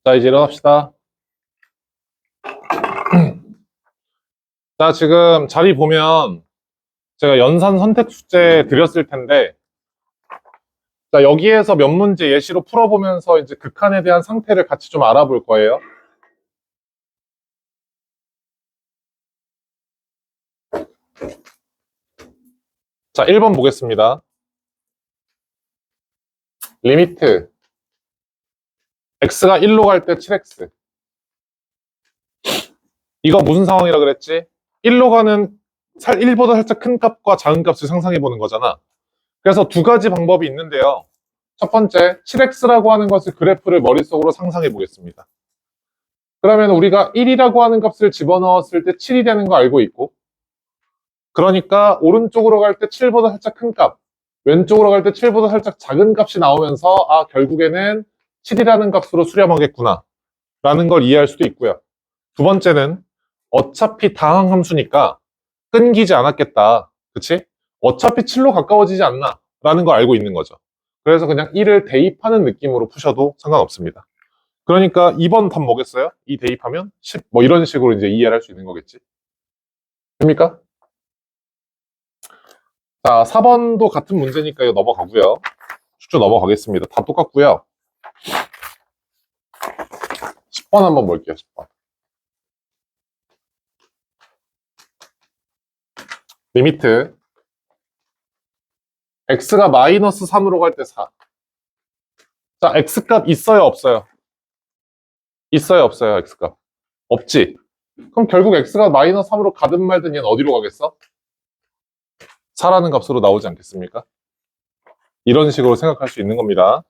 자, 이제 일어납시다. 자, 지금 자리 보면 제가 연산 선택 숙제 드렸을 텐데, 자, 여기에서 몇 문제 예시로 풀어보면서 이제 극한에 대한 상태를 같이 좀 알아볼 거예요. 자, 1번 보겠습니다. 리미트 x가 1로 갈 때 7x. 이거 무슨 상황이라 그랬지? 1로 가는 1보다 살짝 큰 값과 작은 값을 상상해 보는 거잖아. 그래서 두 가지 방법이 있는데요. 첫 번째, 7x라고 하는 것을 그래프를 머릿속으로 상상해 보겠습니다. 그러면 우리가 1이라고 하는 값을 집어넣었을 때 7이 되는 거 알고 있고, 그러니까 오른쪽으로 갈 때 7보다 살짝 큰 값, 왼쪽으로 갈 때 7보다 살짝 작은 값이 나오면서 아, 결국에는 7이라는 값으로 수렴하겠구나 라는 걸 이해할 수도 있고요. 두 번째는 어차피 다항함수니까 끊기지 않았겠다. 그치? 어차피 7로 가까워지지 않나 라는 걸 알고 있는 거죠. 그래서 그냥 1을 대입하는 느낌으로 푸셔도 상관없습니다. 그러니까 2번 답 뭐겠어요? 2 대입하면 10, 뭐 이런 식으로 이제 이해를 할 수 있는 거겠지. 됩니까? 자, 4번도 같은 문제니까 이거 넘어가고요. 쭉쭉 넘어가겠습니다. 다 똑같고요. 10번 한번 볼게요. 10번. 리미트 x가 마이너스 3으로 갈 때 4. 자, x값 있어요, 없어요? 있어요, 없어요, x값? 없지. 그럼 결국 x가 마이너스 3으로 가든 말든 얘는 어디로 가겠어? 4라는 값으로 나오지 않겠습니까? 이런 식으로 생각할 수 있는 겁니다.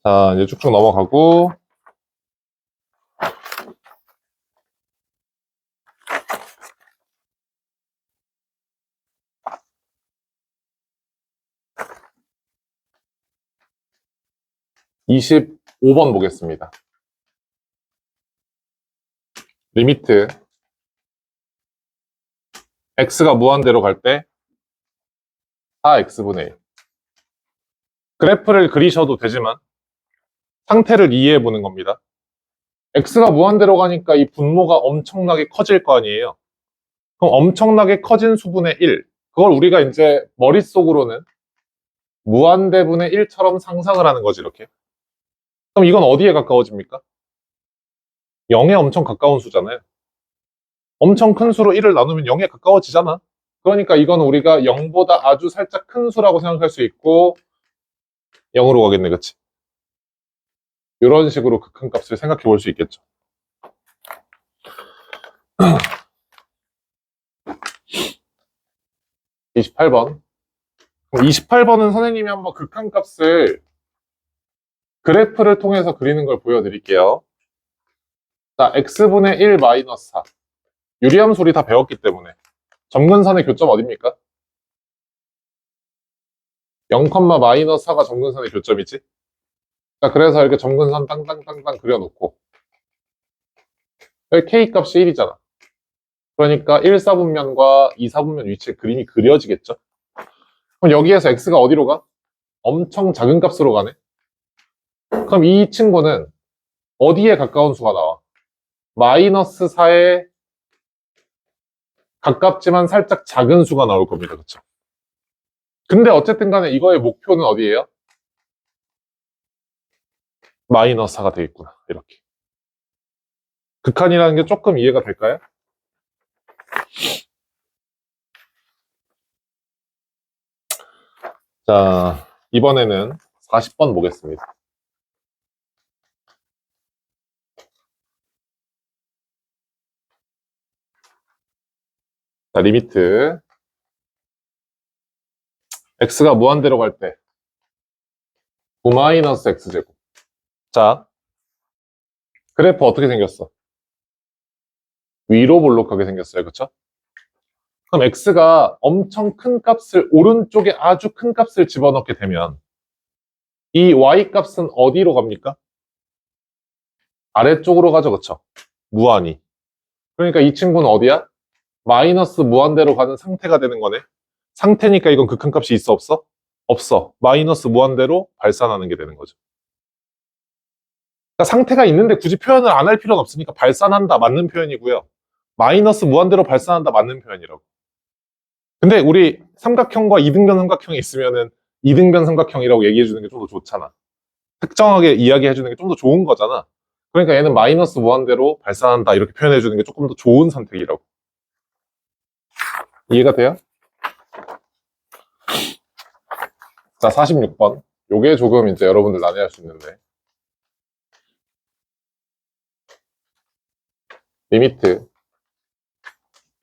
자, 이제 쭉쭉 넘어가고 25번 보겠습니다. 리미트 x가 무한대로 갈 때 4x분의 1. 그래프를 그리셔도 되지만 상태를 이해해 보는 겁니다. x가 무한대로 가니까 이 분모가 엄청나게 커질 거 아니에요. 그럼 엄청나게 커진 수분의 1. 그걸 우리가 이제 머릿속으로는 무한대분의 1처럼 상상을 하는 거지, 이렇게. 그럼 이건 어디에 가까워집니까? 0에 엄청 가까운 수잖아요. 엄청 큰 수로 1을 나누면 0에 가까워지잖아. 그러니까 이건 우리가 0보다 아주 살짝 큰 수라고 생각할 수 있고 0으로 가겠네, 그치? 이런 식으로 극한값을 생각해 볼 수 있겠죠. 28번. 28번은 선생님이 한번 극한값을 그래프를 통해서 그리는 걸 보여드릴게요. 자, x분의 1 마이너스 4. 유리함수 우리 다 배웠기 때문에 점근선의 교점 어딥니까? 0, 마이너스 4가 점근선의 교점이지. 자, 그래서 이렇게 점근선 땅땅땅땅 그려놓고 여기 k 값이 1이잖아. 그러니까 1, 4분면과 2, 4분면 위치에 그림이 그려지겠죠? 그럼 여기에서 x가 어디로 가? 엄청 작은 값으로 가네. 그럼 이 친구는 어디에 가까운 수가 나와? 마이너스 4에 가깝지만 살짝 작은 수가 나올 겁니다. 그쵸? 근데 어쨌든 간에 이거의 목표는 어디예요? 마이너스 4가 되겠구나. 이렇게. 극한이라는 게 조금 이해가 될까요? 자, 이번에는 40번 보겠습니다. 자, 리미트. x가 무한대로 갈 때 9-x제곱. 자, 그래프 어떻게 생겼어? 위로 볼록하게 생겼어요. 그쵸? 그럼 x가 엄청 큰 값을, 오른쪽에 아주 큰 값을 집어넣게 되면 이 y 값은 어디로 갑니까? 아래쪽으로 가죠. 그쵸? 무한히. 그러니까 이 친구는 어디야? 마이너스 무한대로 가는 상태가 되는 거네. 상태니까 이건 극한값이 있어 없어? 없어. 마이너스 무한대로 발산하는 게 되는 거죠. 그러니까 상태가 있는데 굳이 표현을 안 할 필요는 없으니까 발산한다 맞는 표현이고요. 마이너스 무한대로 발산한다 맞는 표현이라고. 근데 우리 삼각형과 이등변 삼각형이 있으면은 이등변 삼각형이라고 얘기해 주는 게 좀 더 좋잖아. 특정하게 이야기해 주는 게 좀 더 좋은 거잖아. 그러니까 얘는 마이너스 무한대로 발산한다 이렇게 표현해 주는 게 조금 더 좋은 선택이라고. 이해가 돼요? 자, 46번. 요게 조금 이제 여러분들 난해할 수 있는데. 리미트.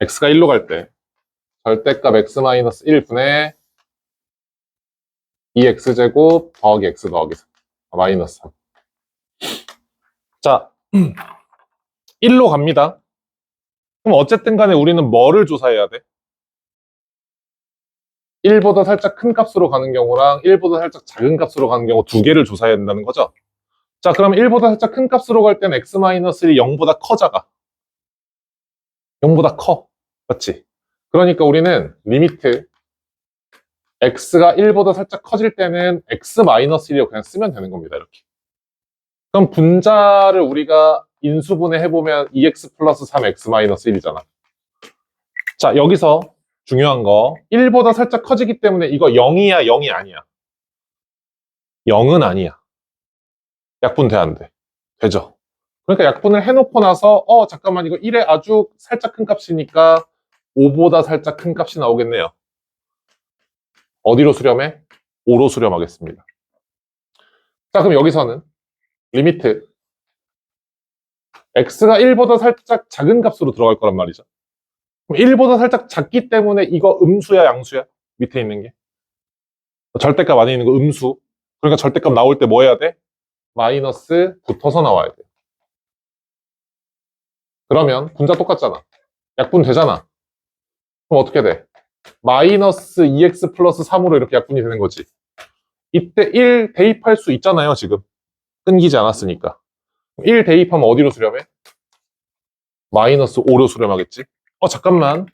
x가 1로 갈 때, 절대값 x-1분의 2x제곱 더하기 x 더하기 3. 마이너스 3. 자, 1로 갑니다. 그럼 어쨌든 간에 우리는 뭐를 조사해야 돼? 1보다 살짝 큰 값으로 가는 경우랑 1보다 살짝 작은 값으로 가는 경우 두 개를 조사해야 된다는 거죠? 자, 그럼 1보다 살짝 큰 값으로 갈 때는 x-1이 0보다 커 작아? 0보다 커. 맞지? 그러니까 우리는 리미트 x가 1보다 살짝 커질 때는 x-1이라고 그냥 쓰면 되는 겁니다. 이렇게. 그럼 분자를 우리가 인수분해 해보면 2x 플러스 3x-1이잖아. 자, 여기서 중요한 거 1보다 살짝 커지기 때문에 이거 0이야, 0이 아니야? 0은 아니야. 약분돼 안 돼? 되죠? 그러니까 약분을 해놓고 나서 잠깐만 이거 1에 아주 살짝 큰 값이니까 5보다 살짝 큰 값이 나오겠네요. 어디로 수렴해? 5로 수렴하겠습니다. 자, 그럼 여기서는 리미트 x가 1보다 살짝 작은 값으로 들어갈 거란 말이죠. 그럼 1보다 살짝 작기 때문에 이거 음수야, 양수야? 밑에 있는 게. 절대값 안에 있는 거 음수. 그러니까 절대값 나올 때 뭐 해야 돼? 마이너스 붙어서 나와야 돼. 그러면 분자 똑같잖아. 약분 되잖아. 그럼 어떻게 돼? 마이너스 2x 플러스 3으로 이렇게 약분이 되는 거지. 이때 1 대입할 수 있잖아요, 지금. 끊기지 않았으니까. 1 대입하면 어디로 수렴해? 마이너스 5로 수렴하겠지? 잠깐만.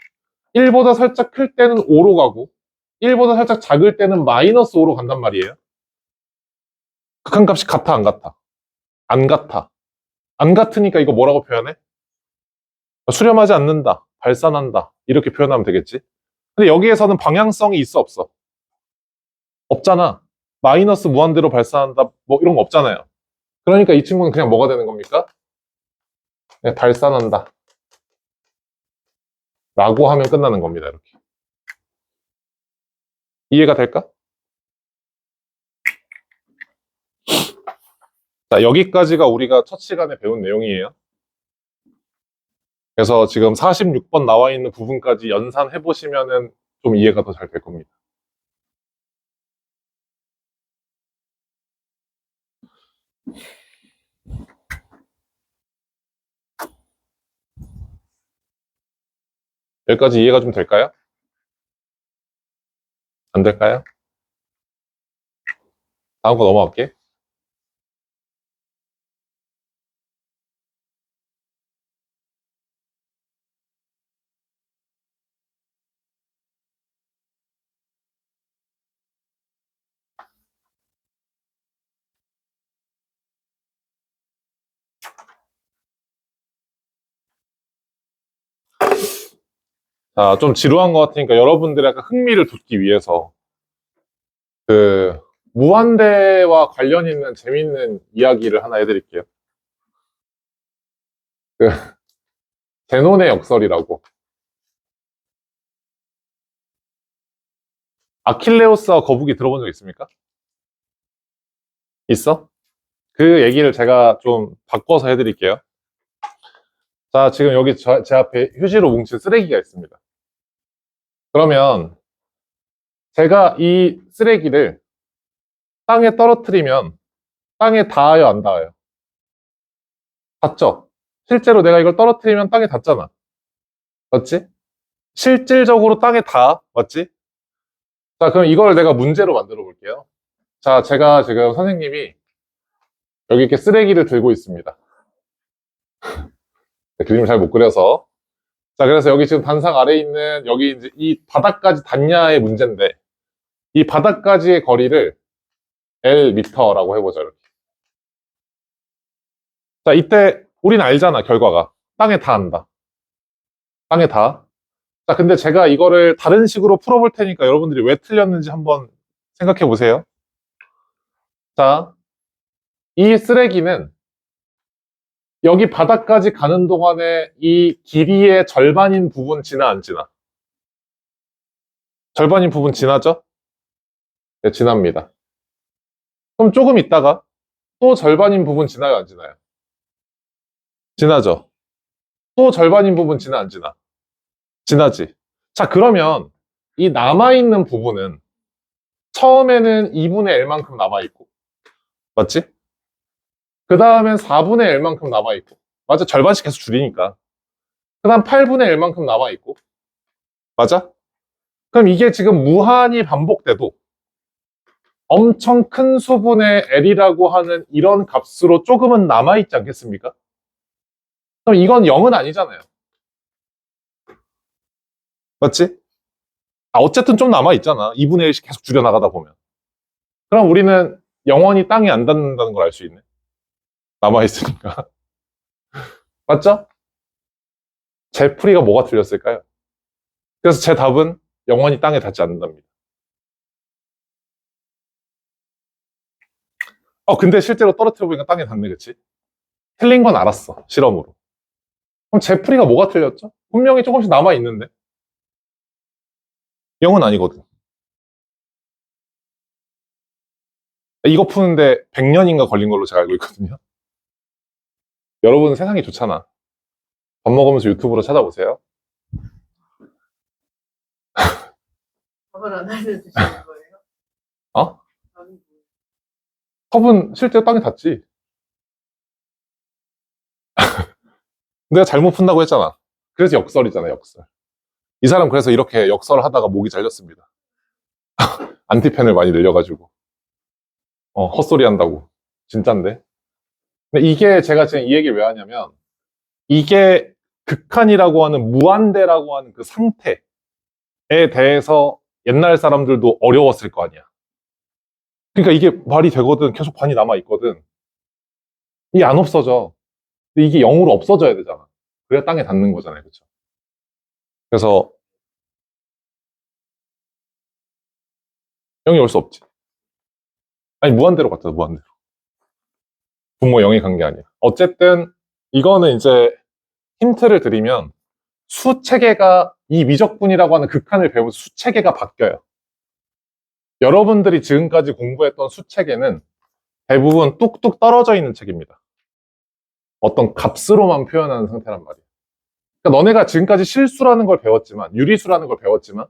1보다 살짝 클 때는 5로 가고 1보다 살짝 작을 때는 마이너스 5로 간단 말이에요. 극한값이 같아, 안 같아? 안 같아. 안 같으니까 이거 뭐라고 표현해? 수렴하지 않는다, 발산한다 이렇게 표현하면 되겠지. 근데 여기에서는 방향성이 있어 없어? 없잖아. 마이너스 무한대로 발산한다 뭐 이런 거 없잖아요. 그러니까 이 친구는 그냥 뭐가 되는 겁니까? 그냥 발산한다 라고 하면 끝나는 겁니다. 이렇게. 이해가 될까? 자, 여기까지가 우리가 첫 시간에 배운 내용이에요. 그래서 지금 46번 나와 있는 부분까지 연산해 보시면은 좀 이해가 더 잘 될 겁니다. 여기까지 이해가 좀 될까요? 안 될까요? 다음 거 넘어갈게. 자, 좀 지루한 것 같으니까 여러분들의 약간 흥미를 돋기 위해서 그 무한대와 관련 있는 재밌는 이야기를 하나 해드릴게요. 그 제논의 역설이라고. 아킬레우스와 거북이 들어본 적 있습니까? 있어? 그 얘기를 제가 좀 바꿔서 해드릴게요. 자, 지금 여기 제 앞에 휴지로 뭉친 쓰레기가 있습니다. 그러면 제가 이 쓰레기를 땅에 떨어뜨리면 땅에 닿아요, 안 닿아요? 닿죠? 실제로 내가 이걸 떨어뜨리면 땅에 닿잖아. 맞지? 실질적으로 땅에 닿아. 맞지? 자, 그럼 이걸 내가 문제로 만들어 볼게요. 자, 제가 지금 선생님이 여기 이렇게 쓰레기를 들고 있습니다. 그림을 잘 못 그려서. 자, 그래서 여기 지금 단상 아래에 있는 여기 이제 이 바닥까지 닿냐의 문제인데, 이 바닥까지의 거리를 L 미터라고 해보자, 이렇게. 자, 이때 우린 알잖아, 결과가. 땅에 닿는다. 땅에 닿아. 자, 근데 제가 이거를 다른 식으로 풀어볼 테니까 여러분들이 왜 틀렸는지 한번 생각해 보세요. 자, 이 쓰레기는 여기 바닥까지 가는 동안에 이 길이의 절반인 부분 지나 안 지나? 절반인 부분 지나죠? 네, 지납니다. 그럼 조금 있다가 또 절반인 부분 지나요, 안 지나요? 지나죠? 또 절반인 부분 지나 안 지나? 지나지. 자, 그러면 이 남아있는 부분은 처음에는 2분의 1만큼 남아있고, 맞지? 그 다음엔 4분의 1만큼 남아있고, 맞아? 절반씩 계속 줄이니까. 그 다음 8분의 1만큼 남아있고, 맞아? 그럼 이게 지금 무한히 반복돼도 엄청 큰 수분의 L이라고 하는 이런 값으로 조금은 남아있지 않겠습니까? 그럼 이건 0은 아니잖아요. 맞지? 아, 어쨌든 좀 남아있잖아. 2분의 1씩 계속 줄여나가다 보면. 그럼 우리는 영원히 땅에 안 닿는다는 걸 알 수 있네. 남아있으니까. 맞죠? 제 풀이가 뭐가 틀렸을까요? 그래서 제 답은 영원히 땅에 닿지 않는답니다. 근데 실제로 떨어뜨려보니까 땅에 닿네, 그치? 틀린 건 알았어, 실험으로. 그럼 제 풀이가 뭐가 틀렸죠? 분명히 조금씩 남아있는데. 0은 아니거든. 이거 푸는데 100년인가 걸린 걸로 제가 알고 있거든요. 여러분은 세상이 좋잖아. 밥 먹으면서 유튜브로 찾아보세요. 밥을 안 알려주시는 거예요? 어? 밥이 뭐예요? 컵은 실제로 땅에 닿지. 내가 잘못 푼다고 했잖아. 그래서 역설이잖아, 역설. 이 사람 그래서 이렇게 역설을 하다가 목이 잘렸습니다. 안티펜을 많이 늘려가지고. 헛소리 한다고. 진짠데. 근데 이게 제가 지금 이 얘기를 왜 하냐면, 이게 극한이라고 하는 무한대라고 하는 그 상태에 대해서 옛날 사람들도 어려웠을 거 아니야. 그러니까 이게 말이 되거든. 계속 반이 남아있거든. 이게 안 없어져. 근데 이게 0으로 없어져야 되잖아. 그래야 땅에 닿는 거잖아요. 그쵸? 그래서 0이 올 수 없지. 아니, 무한대로 갔잖아, 무한대로. 분모 0이 간 게 아니야. 어쨌든, 이거는 이제 힌트를 드리면, 수체계가, 이 미적분이라고 하는 극한을 배우면서 수체계가 바뀌어요. 여러분들이 지금까지 공부했던 수체계는 대부분 뚝뚝 떨어져 있는 책입니다. 어떤 값으로만 표현하는 상태란 말이에요. 그러니까 너네가 지금까지 실수라는 걸 배웠지만, 유리수라는 걸 배웠지만,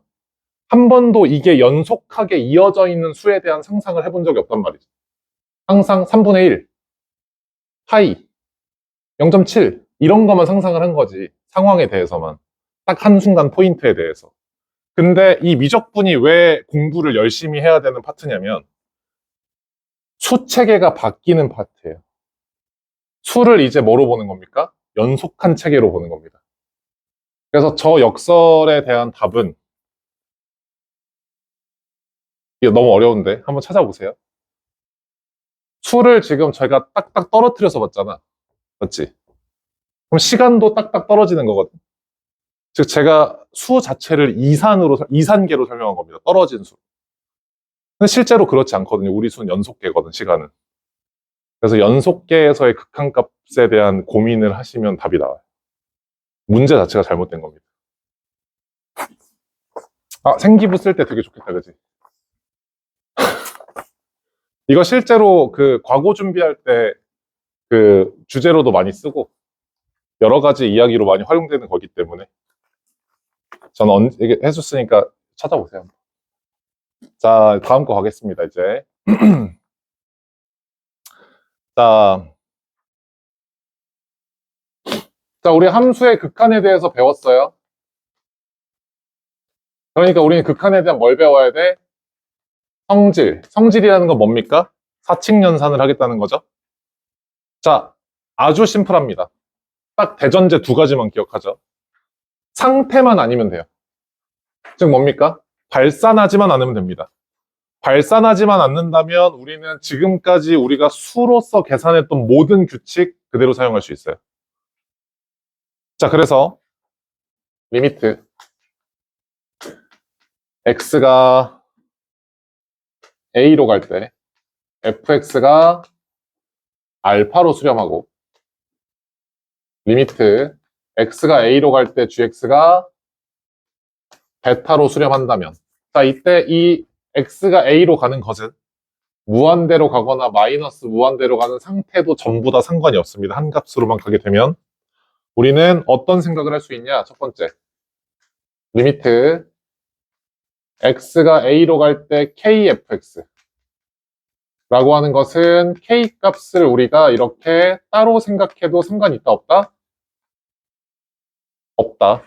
한 번도 이게 연속하게 이어져 있는 수에 대한 상상을 해본 적이 없단 말이죠. 항상 3분의 1, 파이, 0.7 이런 것만 상상을 한 거지. 상황에 대해서만. 딱 한순간 포인트에 대해서. 근데 이 미적분이 왜 공부를 열심히 해야 되는 파트냐면 수체계가 바뀌는 파트예요. 수를 이제 뭐로 보는 겁니까? 연속한 체계로 보는 겁니다. 그래서 저 역설에 대한 답은 이게 너무 어려운데 한번 찾아보세요. 수를 지금 저희가 딱딱 떨어뜨려서 봤잖아. 맞지? 그럼 시간도 딱딱 떨어지는 거거든. 즉 제가 수 자체를 이산계로 설명한 겁니다. 떨어진 수. 근데 실제로 그렇지 않거든요. 우리 수는 연속계거든, 시간은. 그래서 연속계에서의 극한값에 대한 고민을 하시면 답이 나와요. 문제 자체가 잘못된 겁니다. 생기부 쓸 때 되게 좋겠다, 그지? 이거 실제로 그 과거 준비할 때 그 주제로도 많이 쓰고 여러 가지 이야기로 많이 활용되는 거기 때문에 저는 이게 해줬으니까 찾아보세요. 자, 다음 거 가겠습니다, 이제. 자, 우리 함수의 극한에 대해서 배웠어요. 그러니까 우리는 극한에 대한 뭘 배워야 돼? 성질. 성질이라는 건 뭡니까? 사칙연산을 하겠다는 거죠. 자, 아주 심플합니다. 딱 대전제 두 가지만 기억하죠. 상태만 아니면 돼요. 즉 뭡니까? 발산하지만 않으면 됩니다. 발산하지만 않는다면 우리는 지금까지 우리가 수로서 계산했던 모든 규칙 그대로 사용할 수 있어요. 자, 그래서 리미트 x가 a로 갈 때 fx가 알파로 수렴하고 리미트 x가 a로 갈 때 gx가 베타로 수렴한다면 자, 이때 이 x가 a로 가는 것은 무한대로 가거나 마이너스 무한대로 가는 상태도 전부 다 상관이 없습니다. 한 값으로만 가게 되면 우리는 어떤 생각을 할 수 있냐? 첫 번째 리미트 x가 a로 갈 때 kfx 라고 하는 것은 k 값을 우리가 이렇게 따로 생각해도 상관이 있다 없다? 없다.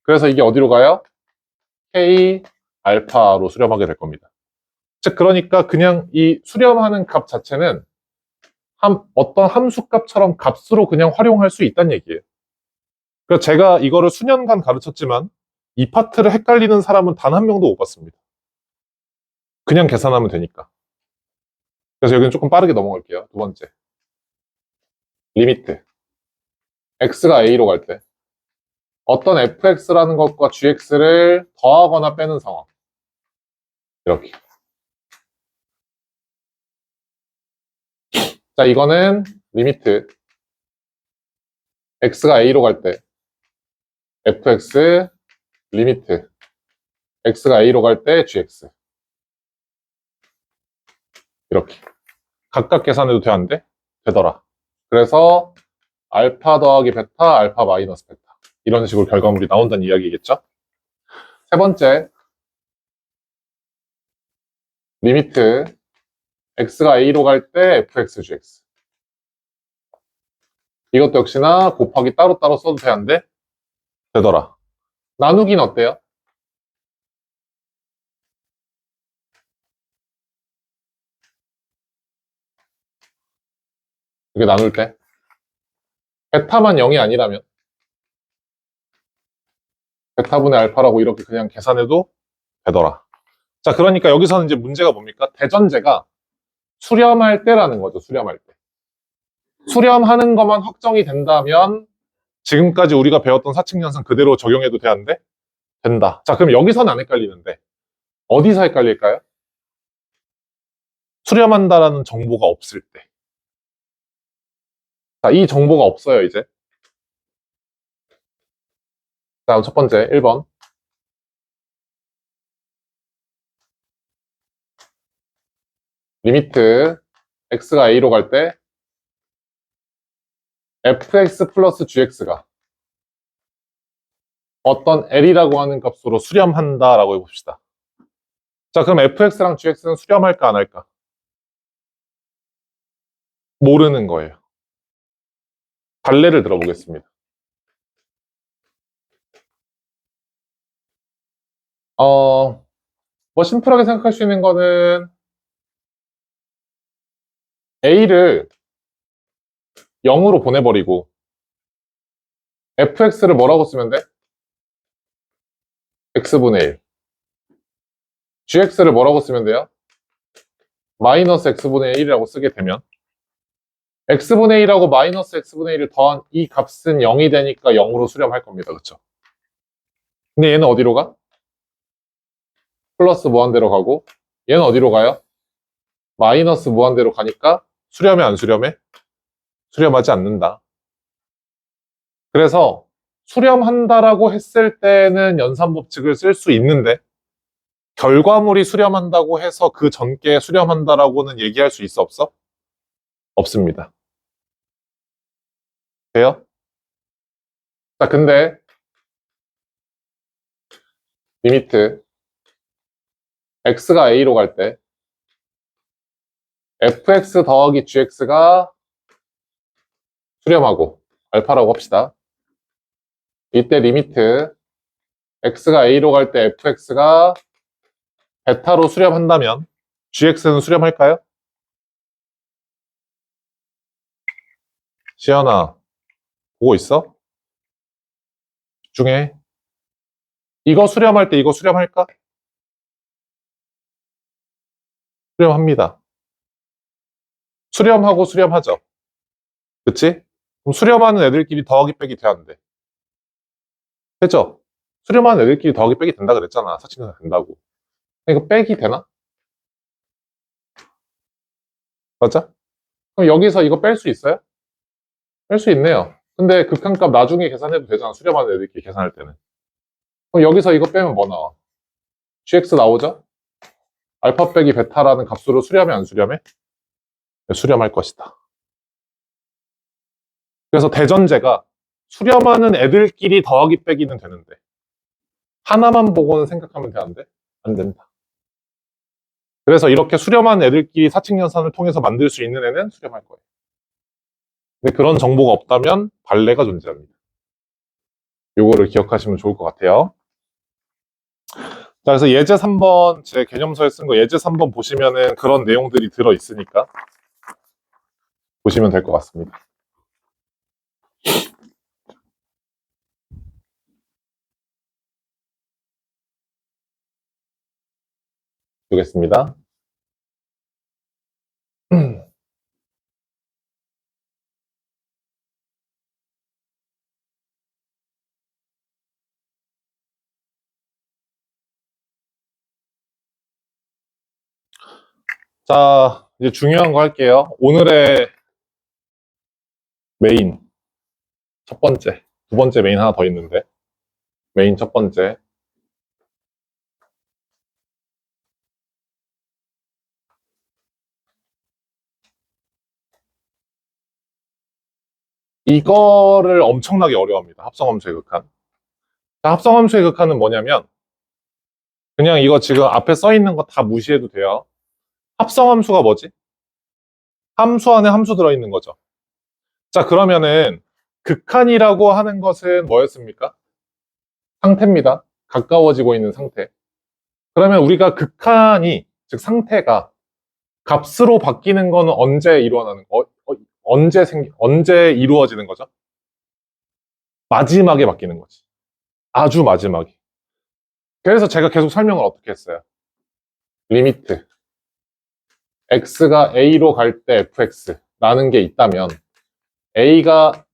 그래서 이게 어디로 가요? k 알파로 수렴하게 될 겁니다. 즉 그러니까 그냥 이 수렴하는 값 자체는 어떤 함수값처럼 값으로 그냥 활용할 수 있다는 얘기예요. 그래서 제가 이거를 수년간 가르쳤지만 이 파트를 헷갈리는 사람은 단 한 명도 못 봤습니다. 그냥 계산하면 되니까. 그래서 여기는 조금 빠르게 넘어갈게요. 두 번째. 리미트. x가 a로 갈 때 어떤 fx라는 것과 gx를 더하거나 빼는 상황. 이렇게. 자, 이거는 리미트 x가 a로 갈 때 fx 리미트 x가 a로 갈 때 gx. 이렇게. 각각 계산해도 돼, 안 돼? 되더라. 그래서 알파 더하기 베타, 알파 마이너스 베타. 이런 식으로 결과물이 나온다는 이야기겠죠? 세 번째, 리미트 x가 a로 갈 때 fx, gx. 이것도 역시나 곱하기 따로따로 써도 돼, 안 돼? 되더라. 나누긴 어때요? 이게 나눌 때. 베타만 0이 아니라면 베타분의 알파라고 이렇게 그냥 계산해도 되더라. 자, 그러니까 여기서는 이제 문제가 뭡니까? 대전제가 수렴할 때라는 거죠, 수렴할 때. 수렴하는 것만 확정이 된다면 지금까지 우리가 배웠던 사칙연산 그대로 적용해도 돼, 안 돼? 된다. 자, 그럼 여기서는 안 헷갈리는데 어디서 헷갈릴까요? 수렴한다라는 정보가 없을 때. 자, 이 정보가 없어요, 이제. 다음 첫 번째, 1번. 리미트 x가 a로 갈 때 fx 플러스 gx가 어떤 l이라고 하는 값으로 수렴한다라고 해봅시다. 자, 그럼 fx랑 gx는 수렴할까 안 할까? 모르는 거예요. 발레를 들어보겠습니다. 뭐 심플하게 생각할 수 있는 거는 a를 0으로 보내버리고 fx를 뭐라고 쓰면 돼? x분의 1. gx를 뭐라고 쓰면 돼요? 마이너스 x분의 1이라고 쓰게 되면 x분의 1하고 마이너스 x분의 1을 더한 이 값은 0이 되니까 0으로 수렴할 겁니다. 그쵸? 근데 얘는 어디로 가? 플러스 무한대로 가고 얘는 어디로 가요? 마이너스 무한대로 가니까 수렴해 안 수렴해? 수렴하지 않는다. 그래서 수렴한다라고 했을 때는 연산법칙을 쓸 수 있는데 결과물이 수렴한다고 해서 그 전께 수렴한다라고는 얘기할 수 있어 없어? 없습니다. 돼요? 자, 근데 리미트 x가 a로 갈 때 fx 더하기 gx가 수렴하고 알파라고 합시다. 이때 리미트 x가 a로 갈 때 fx가 베타로 수렴한다면 gx는 수렴할까요? 시연아, 보고 있어? 집중해. 이거 수렴할 때 이거 수렴할까? 수렴합니다. 수렴하고 수렴하죠. 그치? 그럼 수렴하는 애들끼리 더하기 빼기 돼야 안 돼. 됐죠? 수렴하는 애들끼리 더하기 빼기 된다 그랬잖아. 사칭은 된다고. 이거 빼기 되나? 맞아? 그럼 여기서 이거 뺄 수 있어요? 뺄 수 있네요. 근데 극한값 나중에 계산해도 되잖아. 수렴하는 애들끼리 계산할 때는. 그럼 여기서 이거 빼면 뭐 나와? gx 나오죠? 알파 빼기 베타라는 값으로 수렴해 안 수렴해? 네, 수렴할 것이다. 그래서 대전제가 수렴하는 애들끼리 더하기 빼기는 되는데 하나만 보고는 생각하면 돼, 안 돼? 안 된다. 그래서 이렇게 수렴한 애들끼리 사칙연산을 통해서 만들 수 있는 애는 수렴할 거예요. 근데 그런 정보가 없다면 발레가 존재합니다. 요거를 기억하시면 좋을 것 같아요. 자, 그래서 예제 3번, 제 개념서에 쓴 거 예제 3번 보시면은 그런 내용들이 들어있으니까 보시면 될 것 같습니다. 보겠습니다. 자, 이제 중요한 거 할게요. 오늘의 메인, 첫 번째, 두 번째 메인 하나 더 있는데, 메인 첫 번째. 이거를 엄청나게 어려워합니다. 합성함수의 극한. 자, 합성함수의 극한은 뭐냐면, 그냥 이거 지금 앞에 써 있는 거 다 무시해도 돼요. 합성함수가 뭐지? 함수 안에 함수 들어있는 거죠. 자, 그러면은 극한이라고 하는 것은 뭐였습니까? 상태입니다. 가까워지고 있는 상태. 그러면 우리가 극한이, 즉 상태가 값으로 바뀌는 거는 언제 일어나는 거? 언제 이루어지는 거죠? 마지막에 바뀌는 거지. 아주 마지막에. 그래서 제가 계속 설명을 어떻게 했어요? 리미트. x가 a로 갈 때 fx라는 게 있다면 a가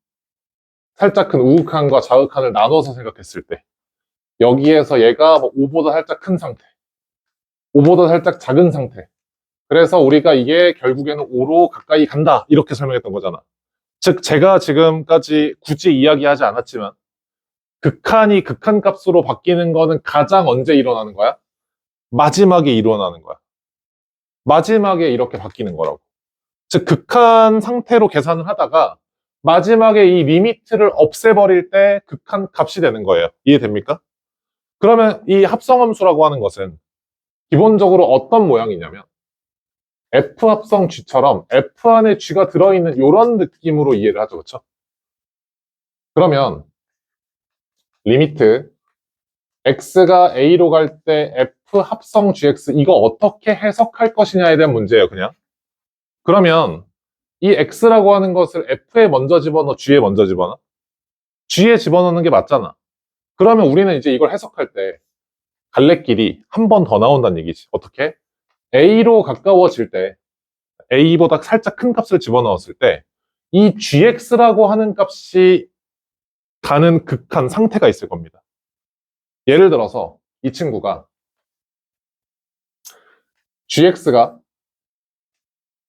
살짝 큰 우극한과 자극한을 나눠서 생각했을 때 여기에서 얘가 뭐 5보다 살짝 큰 상태, 5보다 살짝 작은 상태. 그래서 우리가 이게 결국에는 5로 가까이 간다 이렇게 설명했던 거잖아. 즉 제가 지금까지 굳이 이야기하지 않았지만 극한이 극한값으로 바뀌는 거는 가장 언제 일어나는 거야? 마지막에 일어나는 거야. 마지막에 이렇게 바뀌는 거라고. 즉 극한 상태로 계산을 하다가 마지막에 이 리미트를 없애버릴 때 극한 값이 되는 거예요. 이해됩니까? 그러면 이 합성함수라고 하는 것은 기본적으로 어떤 모양이냐면 F 합성 G처럼 F 안에 G가 들어있는 이런 느낌으로 이해를 하죠. 그렇죠? 그러면 리미트 X가 A로 갈 때 F 합성 GX 이거 어떻게 해석할 것이냐에 대한 문제예요. 그냥. 그러면 이 X라고 하는 것을 F에 먼저 집어넣어 G에 먼저 집어넣어? G에 집어넣는 게 맞잖아. 그러면 우리는 이제 이걸 해석할 때 갈래길이 한 번 더 나온다는 얘기지. 어떻게? A로 가까워질 때 A보다 살짝 큰 값을 집어넣었을 때 이 GX라고 하는 값이 가는 극한 상태가 있을 겁니다. 예를 들어서 이 친구가 GX가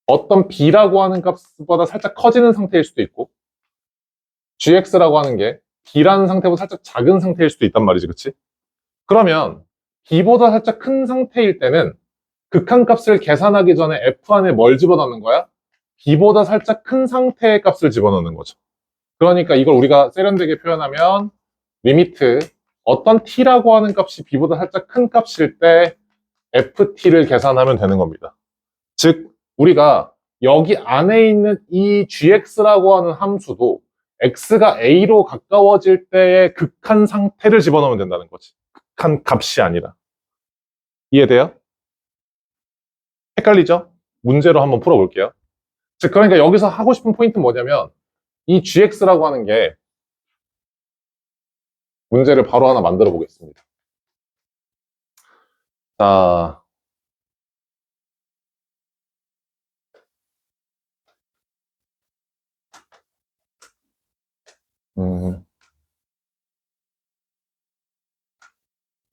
어떤 B라고 하는 값보다 살짝 커지는 상태일 수도 있고 GX라고 하는 게 B라는 상태보다 살짝 작은 상태일 수도 있단 말이지. 그치? 그러면 B보다 살짝 큰 상태일 때는 극한값을 계산하기 전에 F 안에 뭘 집어넣는 거야? B보다 살짝 큰 상태의 값을 집어넣는 거죠. 그러니까 이걸 우리가 세련되게 표현하면 리미트 어떤 t라고 하는 값이 b보다 살짝 큰 값일 때 ft를 계산하면 되는 겁니다. 즉 우리가 여기 안에 있는 이 gx라고 하는 함수도 x가 a로 가까워질 때의 극한 상태를 집어넣으면 된다는 거지. 극한 값이 아니라. 이해돼요? 헷갈리죠? 문제로 한번 풀어볼게요. 즉 그러니까 여기서 하고 싶은 포인트는 뭐냐면 이 gx라고 하는 게 문제를 바로 하나 만들어 보겠습니다. 자,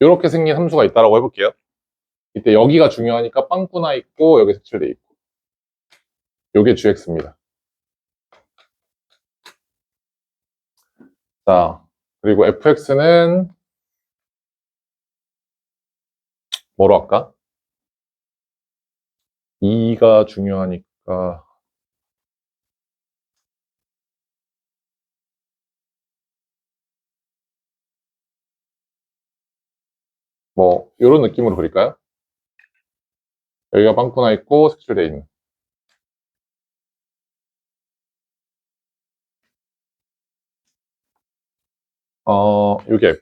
이렇게 생긴 함수가 있다라고 해볼게요. 이때 여기가 중요하니까 빵꾸나 있고 여기 색칠돼 있고 요게 gx입니다. 자, 그리고 fx는 뭐로 할까? 2가 중요하니까 뭐 이런 느낌으로 그릴까요? 여기가 빵꾸나 있고 색칠돼 있는 요게 f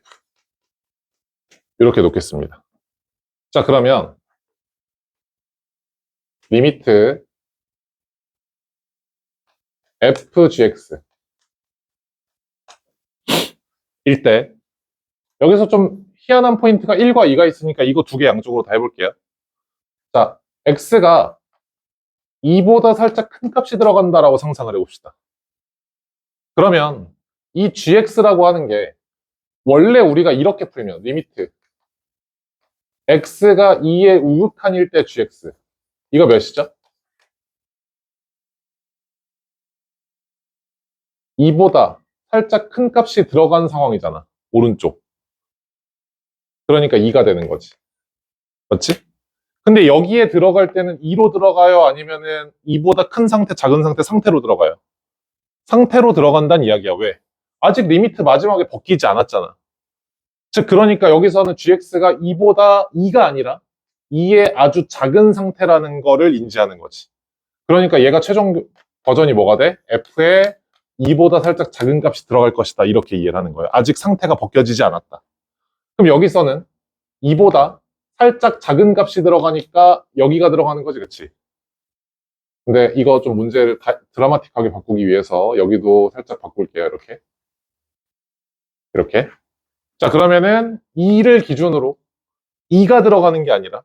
이렇게 놓겠습니다. 자, 그러면 리미트 fgx 일 때 여기서 좀 희한한 포인트가 1과 2가 있으니까 이거 두 개 양쪽으로 다 해볼게요. 자, x가 2보다 살짝 큰 값이 들어간다라고 상상을 해봅시다. 그러면 이 gx라고 하는 게 원래 우리가 이렇게 풀면 리미트 x가 2의 우극한일 때 gx 이거 몇이죠? 2보다 살짝 큰 값이 들어간 상황이잖아. 오른쪽. 그러니까 2가 되는 거지. 맞지? 근데 여기에 들어갈 때는 2로 들어가요? 아니면은 2보다 큰 상태, 작은 상태, 상태로 들어가요? 상태로 들어간다는 이야기야. 왜? 아직 리미트 마지막에 벗기지 않았잖아. 즉, 그러니까 여기서는 gx가 2가 아니라 2의 아주 작은 상태라는 거를 인지하는 거지. 그러니까 얘가 최종 버전이 뭐가 돼? f에 2보다 살짝 작은 값이 들어갈 것이다. 이렇게 이해를 하는 거예요. 아직 상태가 벗겨지지 않았다. 그럼 여기서는 2보다 살짝 작은 값이 들어가니까 여기가 들어가는 거지, 그치? 근데 이거 좀 문제를 드라마틱하게 바꾸기 위해서 여기도 살짝 바꿀게요, 이렇게. 이렇게. 자, 그러면은 2를 기준으로 2가 들어가는 게 아니라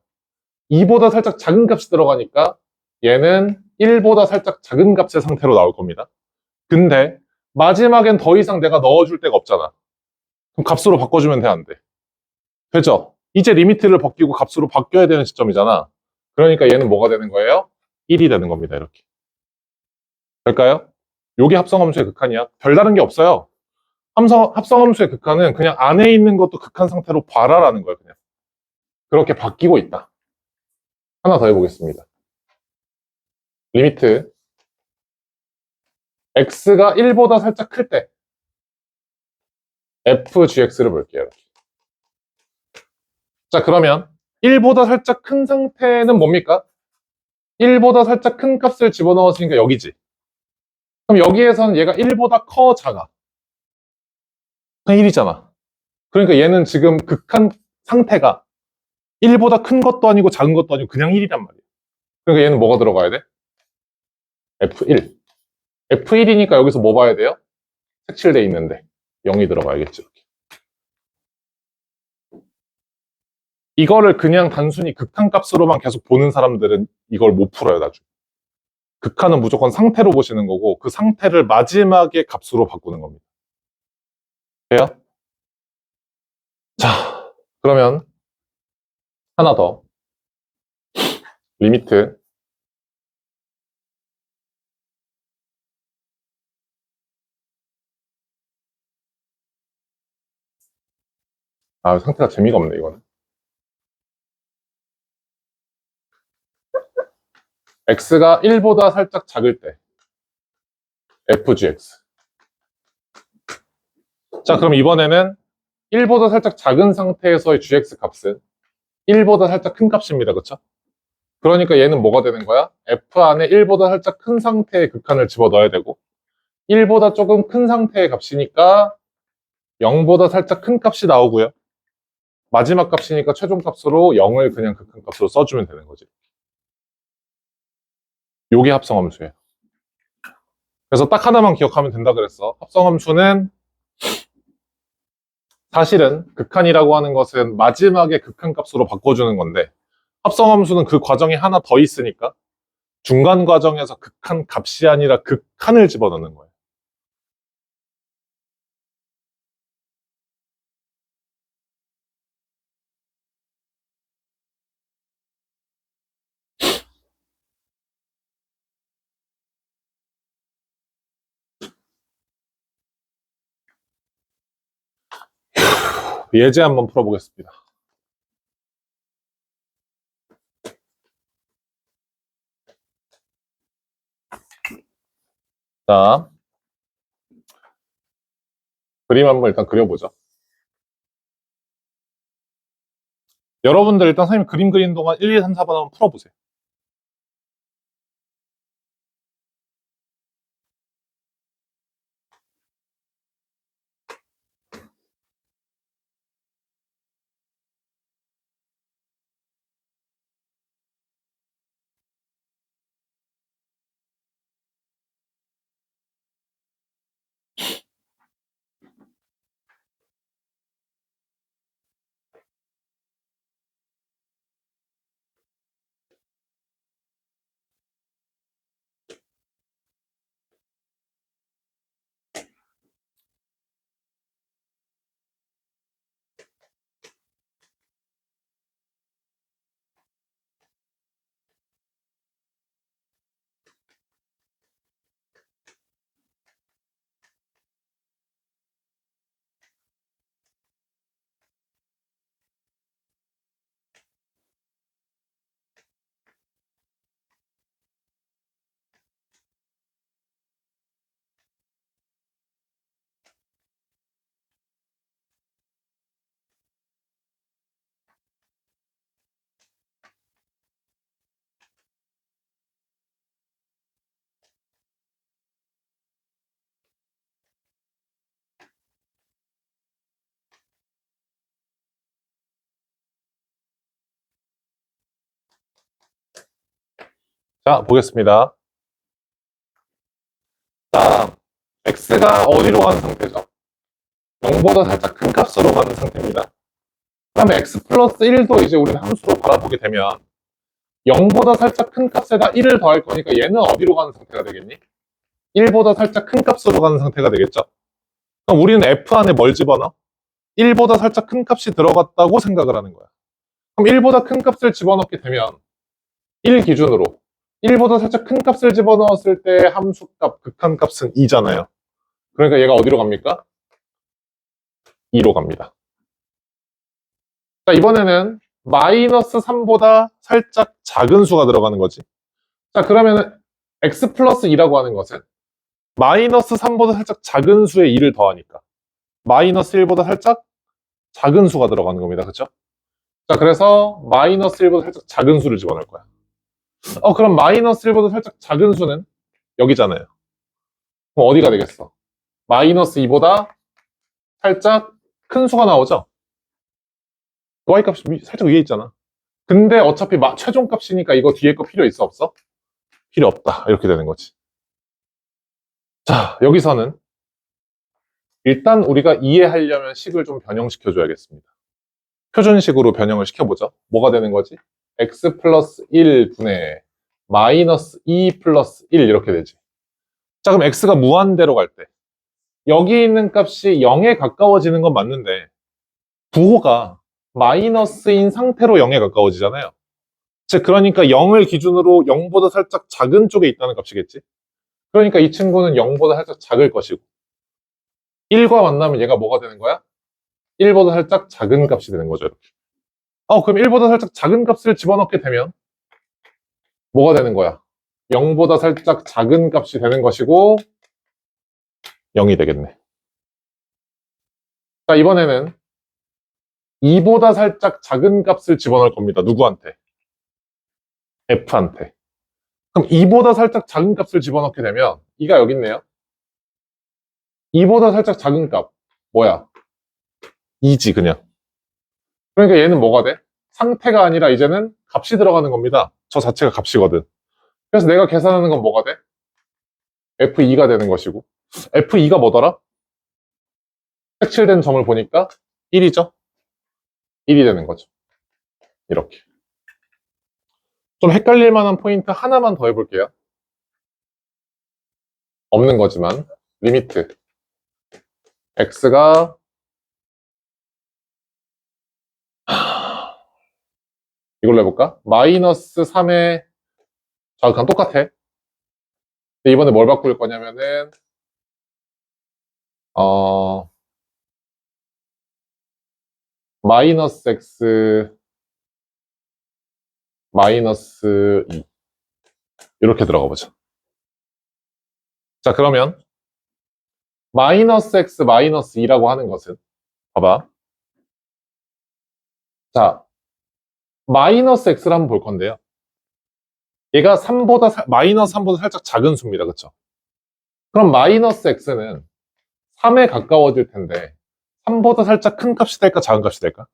2보다 살짝 작은 값이 들어가니까 얘는 1보다 살짝 작은 값의 상태로 나올 겁니다. 근데 마지막엔 더 이상 내가 넣어줄 데가 없잖아. 그럼 값으로 바꿔주면 돼, 안 돼? 되죠? 이제 리미트를 벗기고 값으로 바뀌어야 되는 시점이잖아. 그러니까 얘는 뭐가 되는 거예요? 1이 되는 겁니다, 이렇게. 될까요? 요게 합성함수의 극한이야. 별다른 게 없어요. 합성함수의 극한은 그냥 안에 있는 것도 극한 상태로 봐라라는 거예요, 그냥. 그렇게 바뀌고 있다. 하나 더 해보겠습니다. 리미트 x가 1보다 살짝 클 때 fgx를 볼게요, 이렇게. 자, 그러면 1보다 살짝 큰 상태는 뭡니까? 1보다 살짝 큰 값을 집어넣었으니까 여기지. 그럼 여기에서는 얘가 1보다 커, 작아? 그냥 1이잖아. 그러니까 얘는 지금 극한 상태가 1보다 큰 것도 아니고 작은 것도 아니고 그냥 1이란 말이야. 그러니까 얘는 뭐가 들어가야 돼? F1. F1이니까 여기서 뭐 봐야 돼요? 색칠돼 있는데 0이 들어가야겠죠. 이거를 그냥 단순히 극한값으로만 계속 보는 사람들은 이걸 못 풀어요, 나중에. 극한은 무조건 상태로 보시는 거고 그 상태를 마지막에 값으로 바꾸는 겁니다. 돼요? 자, 그러면 하나 더. 리미트 상태가 재미가 없네, 이거는. x가 1보다 살짝 작을 때 fgx. 자, 그럼 이번에는 1보다 살짝 작은 상태에서의 gx 값은 1보다 살짝 큰 값입니다. 그쵸? 그러니까 얘는 뭐가 되는 거야? f 안에 1보다 살짝 큰 상태의 극한을 집어넣어야 되고 1보다 조금 큰 상태의 값이니까 0보다 살짝 큰 값이 나오고요. 마지막 값이니까 최종 값으로 0을 그냥 극한 값으로 써주면 되는 거지. 요게 합성함수예요. 그래서 딱 하나만 기억하면 된다 그랬어. 합성함수는 사실은 극한이라고 하는 것은 마지막에 극한 값으로 바꿔주는 건데 합성함수는 그 과정이 하나 더 있으니까 중간 과정에서 극한 값이 아니라 극한을 집어넣는 거예요. 예제 한번 풀어보겠습니다. 자, 그림 한번 일단 그려보죠. 여러분들 일단 선생님 그림 그리는 동안 1, 2, 3, 4번 한번 풀어보세요. 자, 보겠습니다. 자, x가 어디로 가는 상태죠? 0보다 살짝 큰 값으로 가는 상태입니다. 그다음에 x 플러스 1도 이제 우리는 함수로 바라보게 되면 0보다 살짝 큰 값에다 1을 더할 거니까 얘는 어디로 가는 상태가 되겠니? 1보다 살짝 큰 값으로 가는 상태가 되겠죠? 그럼 우리는 f 안에 뭘 집어넣어? 1보다 살짝 큰 값이 들어갔다고 생각을 하는 거야. 그럼 1보다 큰 값을 집어넣게 되면 1 기준으로 1보다 살짝 큰 값을 집어넣었을 때 함수값, 극한값은 2잖아요. 그러니까 얘가 어디로 갑니까? 2로 갑니다. 자, 이번에는 마이너스 3보다 살짝 작은 수가 들어가는 거지. 자, 그러면은 x 플러스 2라고 하는 것은 마이너스 3보다 살짝 작은 수에 2를 더하니까 마이너스 1보다 살짝 작은 수가 들어가는 겁니다. 그쵸? 자, 그래서 마이너스 1보다 살짝 작은 수를 집어넣을 거야. 그럼 마이너스 1보다 살짝 작은 수는 여기잖아요. 그럼 어디가 되겠어? 마이너스 2보다 살짝 큰 수가 나오죠? y값이 살짝 위에 있잖아. 근데 어차피 최종값이니까 이거 뒤에 거 필요 있어 없어? 필요 없다. 이렇게 되는 거지. 자, 여기서는 일단 우리가 이해하려면 식을 좀 변형시켜 줘야겠습니다. 표준식으로 변형을 시켜보죠. 뭐가 되는 거지? x 플러스 1분의 마이너스 2 플러스 1 이렇게 되지. 자, 그럼 x가 무한대로 갈 때 여기 있는 값이 0에 가까워지는 건 맞는데 부호가 마이너스인 상태로 0에 가까워지잖아요. 즉 그러니까 0을 기준으로 0보다 살짝 작은 쪽에 있다는 값이겠지. 그러니까 이 친구는 0보다 살짝 작을 것이고 1과 만나면 얘가 뭐가 되는 거야? 1보다 살짝 작은 값이 되는 거죠. 이렇게. 그럼 1보다 살짝 작은 값을 집어넣게 되면 뭐가 되는 거야? 0보다 살짝 작은 값이 되는 것이고 0이 되겠네. 자, 이번에는 2보다 살짝 작은 값을 집어넣을 겁니다. 누구한테? f한테. 그럼 2보다 살짝 작은 값을 집어넣게 되면 2가 여기 있네요. 2보다 살짝 작은 값 뭐야? 2지 그냥. 그러니까 얘는 뭐가 돼? 상태가 아니라 이제는 값이 들어가는 겁니다. 저 자체가 값이거든. 그래서 내가 계산하는 건 뭐가 돼? F2가 되는 것이고 F2가 뭐더라? 색칠된 점을 보니까 1이죠? 1이 되는 거죠. 이렇게. 좀 헷갈릴 만한 포인트 하나만 더 해볼게요. 없는 거지만 리미트 x가 이걸로 해볼까? 마이너스 3의 자극한 똑같아. 근데 이번에 뭘 바꿀 거냐면은 마이너스 x 마이너스 2 이렇게 들어가 보자. 자 그러면 마이너스 x 마이너스 2라고 하는 것은 봐봐. 자 마이너스 x를 한번 볼 건데요. 얘가 마이너스 3보다 살짝 작은 수입니다. 그쵸? 그럼 마이너스 x는 3에 가까워질 텐데 3보다 살짝 큰 값이 될까 작은 값이 될까?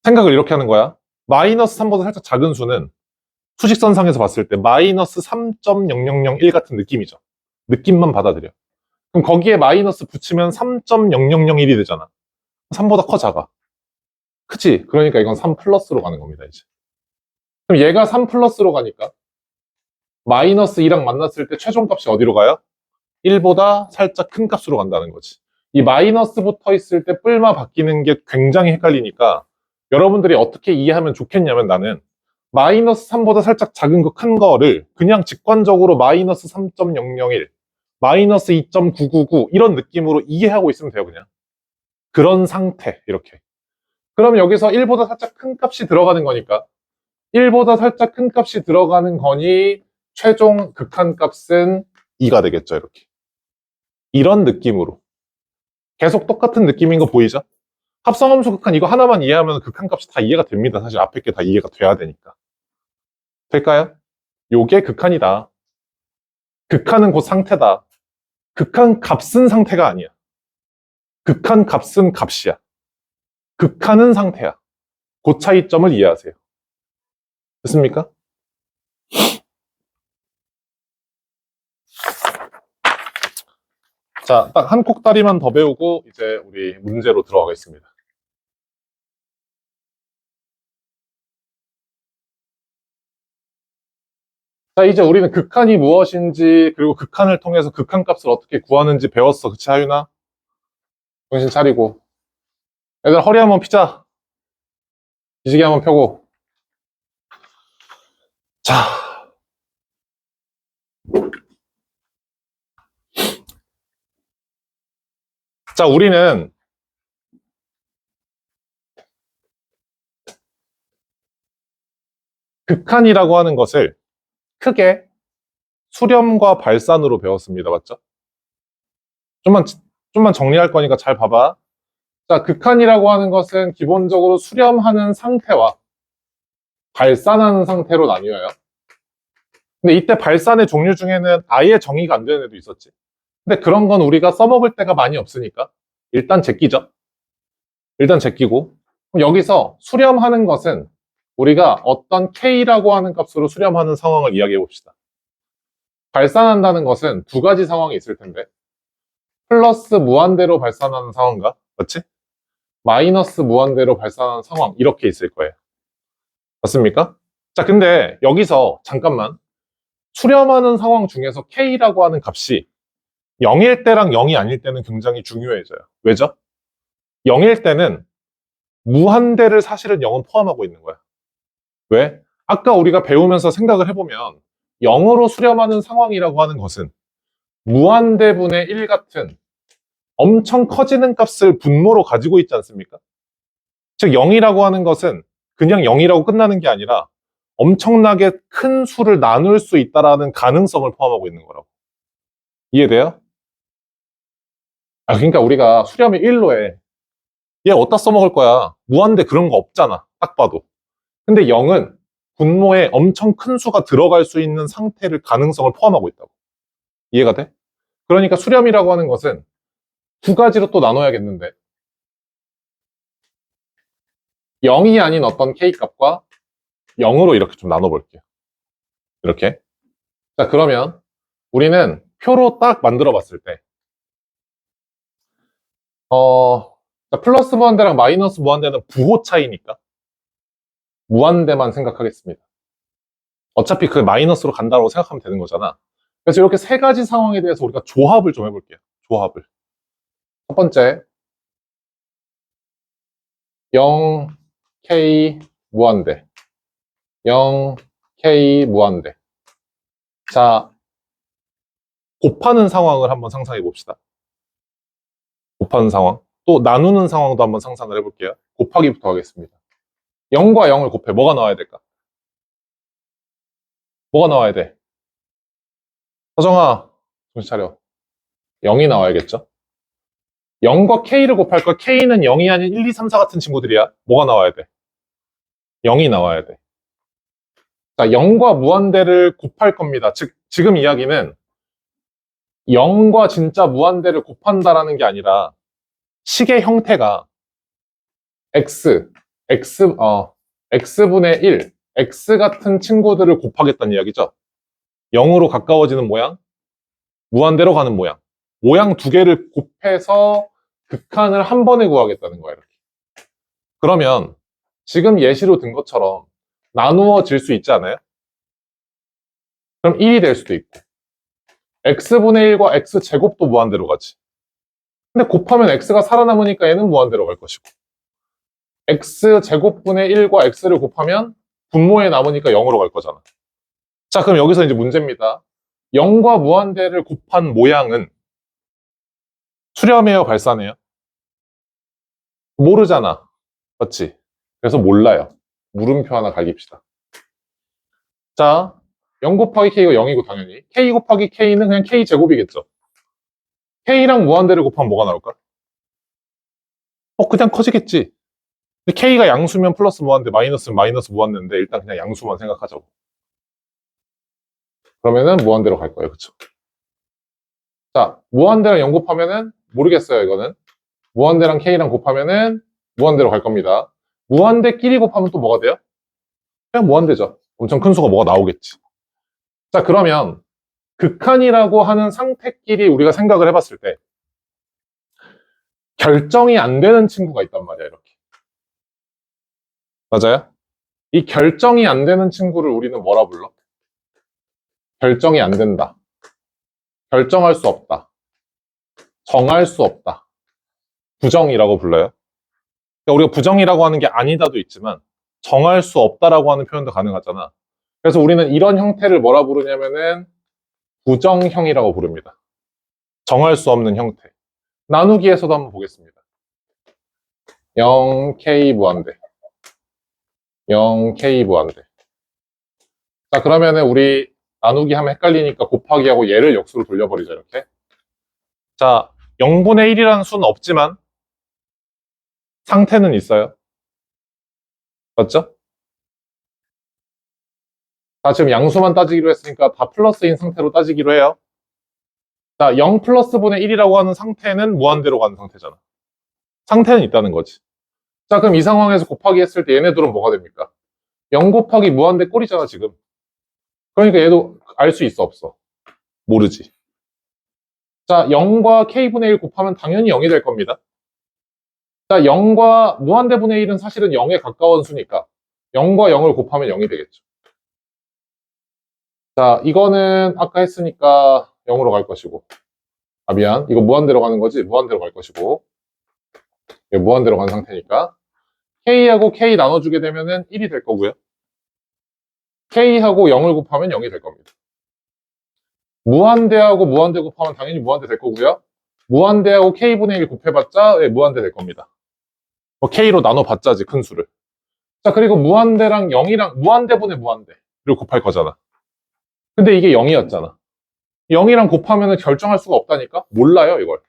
생각을 이렇게 하는 거야. 마이너스 3보다 살짝 작은 수는 수직선상에서 봤을 때 마이너스 3.0001 같은 느낌이죠. 느낌만 받아들여. 그럼 거기에 마이너스 붙이면 3.0001이 되잖아. 3보다 커 작아. 그치? 그러니까 이건 3 플러스로 가는 겁니다, 이제. 그럼 얘가 3 플러스로 가니까 마이너스 2랑 만났을 때 최종값이 어디로 가요? 1보다 살짝 큰 값으로 간다는 거지. 이 마이너스 붙어 있을 때 뿔마 바뀌는 게 굉장히 헷갈리니까 여러분들이 어떻게 이해하면 좋겠냐면 나는 마이너스 3보다 살짝 작은 거 큰 거를 그냥 직관적으로 마이너스 3.001, 마이너스 2.999 이런 느낌으로 이해하고 있으면 돼요, 그냥. 그런 상태, 이렇게. 그럼 여기서 1보다 살짝 큰 값이 들어가는 거니까 1보다 살짝 큰 값이 들어가는 거니 최종 극한값은 2가 되겠죠, 이렇게. 이런 느낌으로. 계속 똑같은 느낌인 거 보이죠? 합성함수 극한 이거 하나만 이해하면 극한값이 다 이해가 됩니다. 사실 앞에 게 다 이해가 돼야 되니까. 될까요? 요게 극한이다. 극한은 곧 상태다. 극한값은 상태가 아니야. 극한값은 값이야. 극한은 상태야. 그 차이점을 이해하세요. 됐습니까? 자, 딱 한 꼭다리만 더 배우고 이제 우리 문제로 들어가겠습니다. 자, 이제 우리는 극한이 무엇인지 그리고 극한을 통해서 극한값을 어떻게 구하는지 배웠어. 그치, 하윤아? 정신 차리고. 얘들 허리 한번 피자. 기지개 한번 펴고. 자. 자, 우리는 극한이라고 하는 것을 크게 수렴과 발산으로 배웠습니다. 맞죠? 좀만 정리할 거니까 잘 봐봐. 자, 극한이라고 하는 것은 기본적으로 수렴하는 상태와 발산하는 상태로 나뉘어요. 근데 이때 발산의 종류 중에는 아예 정의가 안 되는 애도 있었지. 근데 그런 건 우리가 써먹을 때가 많이 없으니까 일단 제끼죠. 일단 제끼고 여기서 수렴하는 것은 우리가 어떤 K라고 하는 값으로 수렴하는 상황을 이야기해 봅시다. 발산한다는 것은 두 가지 상황이 있을 텐데 플러스 무한대로 발산하는 상황과 맞지? 마이너스 무한대로 발산하는 상황 이렇게 있을 거예요. 맞습니까? 자, 근데 여기서 잠깐만 수렴하는 상황 중에서 K라고 하는 값이 0일 때랑 0이 아닐 때는 굉장히 중요해져요. 왜죠? 0일 때는 무한대를 사실은 0은 포함하고 있는 거야. 왜? 아까 우리가 배우면서 생각을 해보면 0으로 수렴하는 상황이라고 하는 것은 무한대분의 1 같은 엄청 커지는 값을 분모로 가지고 있지 않습니까? 즉 0이라고 하는 것은 그냥 0이라고 끝나는 게 아니라 엄청나게 큰 수를 나눌 수 있다라는 가능성을 포함하고 있는 거라고. 이해돼요? 그러니까 우리가 수렴이 1로 해. 얘 어디다 써먹을 거야? 무한대 그런 거 없잖아. 딱 봐도. 근데 0은 분모에 엄청 큰 수가 들어갈 수 있는 상태를 가능성을 포함하고 있다고. 이해가 돼? 그러니까 수렴이라고 하는 것은 두 가지로 또 나눠야겠는데 0이 아닌 어떤 K값과 0으로 이렇게 좀 나눠볼게요. 이렇게. 자, 그러면 우리는 표로 딱 만들어 봤을 때 자, 플러스 무한대랑 마이너스 무한대는 부호 차이니까 무한대만 생각하겠습니다. 어차피 그 마이너스로 간다고 생각하면 되는 거잖아. 그래서 이렇게 세 가지 상황에 대해서 우리가 조합을 좀 해볼게요. 조합을. 첫 번째, 0K 무한대. 0K 무한대. 자, 곱하는 상황을 한번 상상해 봅시다. 곱하는 상황. 또 나누는 상황도 한번 상상을 해볼게요. 곱하기부터 하겠습니다. 0과 0을 곱해. 뭐가 나와야 될까? 뭐가 나와야 돼? 서정아, 정신 차려. 0이 나와야겠죠? 0과 K를 곱할 거 K는 0이 아닌 1, 2, 3, 4 같은 친구들이야. 뭐가 나와야 돼? 0이 나와야 돼. 자, 0과 무한대를 곱할 겁니다. 즉, 지금 이야기는 0과 진짜 무한대를 곱한다라는 게 아니라 식의 형태가 x분의 1, x 같은 친구들을 곱하겠다는 이야기죠. 0으로 가까워지는 모양, 무한대로 가는 모양. 모양 두 개를 곱해서 극한을 한 번에 구하겠다는 거야, 이렇게. 그러면 지금 예시로 든 것처럼 나누어질 수 있지 않아요? 그럼 1이 될 수도 있고 x분의 1과 x제곱도 무한대로 가지. 근데 곱하면 x가 살아남으니까 얘는 무한대로 갈 것이고 x제곱분의 1과 x를 곱하면 분모에 남으니까 0으로 갈 거잖아. 자, 그럼 여기서 이제 문제입니다. 0과 무한대를 곱한 모양은 수렴이에요, 발산이에요? 모르잖아. 맞지? 그래서 몰라요. 물음표 하나 갈깁시다. 자, 0 곱하기 K가 0이고 당연히 K 곱하기 K는 그냥 K제곱이겠죠. K랑 무한대를 곱하면 뭐가 나올까? 그냥 커지겠지. 근데 K가 양수면 플러스 무한대, 마이너스면 마이너스 무한대인데 일단 그냥 양수만 생각하자고. 그러면은 무한대로 갈 거예요. 그쵸? 자, 무한대랑 0 곱하면은 모르겠어요, 이거는. 무한대랑 K랑 곱하면은 무한대로 갈 겁니다. 무한대끼리 곱하면 또 뭐가 돼요? 그냥 무한대죠. 엄청 큰 수가 뭐가 나오겠지. 자, 그러면 극한이라고 하는 상태끼리 우리가 생각을 해봤을 때 결정이 안 되는 친구가 있단 말이야, 이렇게. 맞아요? 이 결정이 안 되는 친구를 우리는 뭐라 불러? 결정이 안 된다. 결정할 수 없다. 정할 수 없다. 부정이라고 불러요. 그러니까 우리가 부정이라고 하는 게 아니다도 있지만 정할 수 없다라고 하는 표현도 가능하잖아. 그래서 우리는 이런 형태를 뭐라 부르냐면은 부정형이라고 부릅니다. 정할 수 없는 형태. 나누기에서도 한번 보겠습니다. 0K 무한대. 0K 무한대. 자, 그러면은 우리 나누기 하면 헷갈리니까 곱하기하고 얘를 역수로 돌려버리자, 이렇게. 자, 0분의 1이라는 수는 없지만 상태는 있어요. 맞죠? 자, 지금 양수만 따지기로 했으니까 다 플러스인 상태로 따지기로 해요. 자, 0 플러스 분의 1이라고 하는 상태는 무한대로 가는 상태잖아. 상태는 있다는 거지. 자, 그럼 이 상황에서 곱하기 했을 때 얘네들은 뭐가 됩니까? 0 곱하기 무한대 꼴이잖아, 지금. 그러니까 얘도 알 수 있어, 없어? 모르지. 자, 0과 k분의 1 곱하면 당연히 0이 될 겁니다. 자, 0과 무한대분의 1은 사실은 0에 가까운 수니까 0과 0을 곱하면 0이 되겠죠. 자, 이거는 아까 했으니까 0으로 갈 것이고. 아, 미안. 이거 무한대로 가는 거지? 무한대로 갈 것이고. 이거 무한대로 간 상태니까. k하고 k 나눠주게 되면은 1이 될 거고요. k하고 0을 곱하면 0이 될 겁니다. 무한대하고 무한대 곱하면 당연히 무한대 될 거고요. 무한대하고 k분의 1 곱해봤자 무한대 될 겁니다. k로 나눠봤자지, 큰 수를. 자, 그리고 무한대랑 0이랑 무한대분의 무한대를 곱할 거잖아. 근데 이게 0이었잖아. 0이랑 곱하면 결정할 수가 없다니까? 몰라요, 이걸.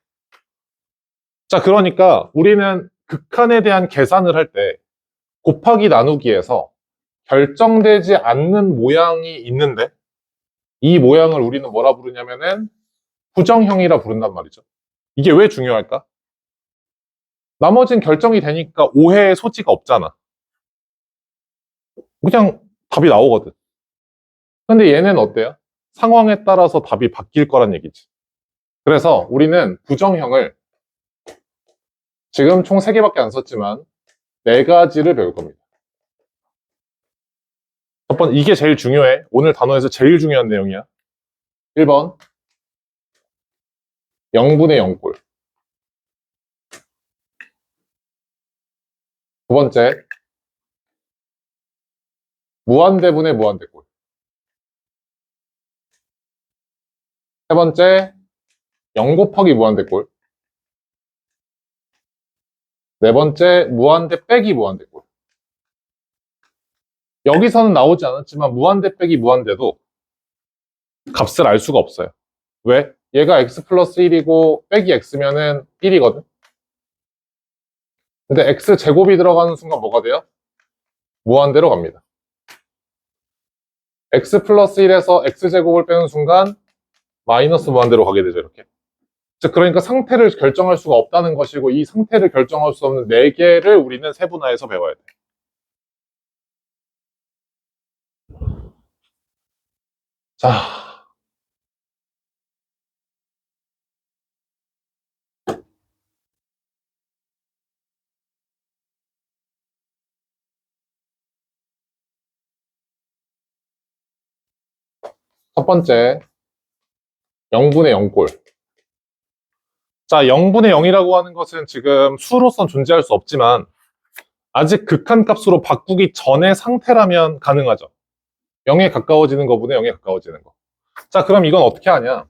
자, 그러니까 우리는 극한에 대한 계산을 할 때 곱하기 나누기에서 결정되지 않는 모양이 있는데 이 모양을 우리는 뭐라 부르냐면은 부정형이라 부른단 말이죠. 이게 왜 중요할까? 나머진 결정이 되니까 오해의 소지가 없잖아. 그냥 답이 나오거든. 근데 얘는 어때요? 상황에 따라서 답이 바뀔 거란 얘기지. 그래서 우리는 부정형을 지금 총 3개밖에 안 썼지만 4가지를 배울 겁니다. 첫 번째, 이게 제일 중요해. 오늘 단어에서 제일 중요한 내용이야. 1번 0분의 0꼴. 두 번째 무한대분의 무한대꼴. 세 번째 0 곱하기 무한대꼴. 네 번째 무한대 빼기 무한대꼴. 여기서는 나오지 않았지만 무한대 빼기 무한대도 값을 알 수가 없어요. 왜? 얘가 x 플러스 1이고 빼기 x면은 1이거든. 근데 x 제곱이 들어가는 순간 뭐가 돼요? 무한대로 갑니다. x 플러스 1에서 x 제곱을 빼는 순간 마이너스 무한대로 가게 되죠, 이렇게. 즉, 그러니까 상태를 결정할 수가 없다는 것이고, 이 상태를 결정할 수 없는 4개를 우리는 세분화해서 배워야 돼. 자. 첫 번째, 0분의 0꼴. 자, 0분의 0이라고 하는 것은 지금 수로선 존재할 수 없지만, 아직 극한값으로 바꾸기 전의 상태라면 가능하죠. 0에 가까워지는 거분의 0에 가까워지는 거. 자, 그럼 이건 어떻게 하냐?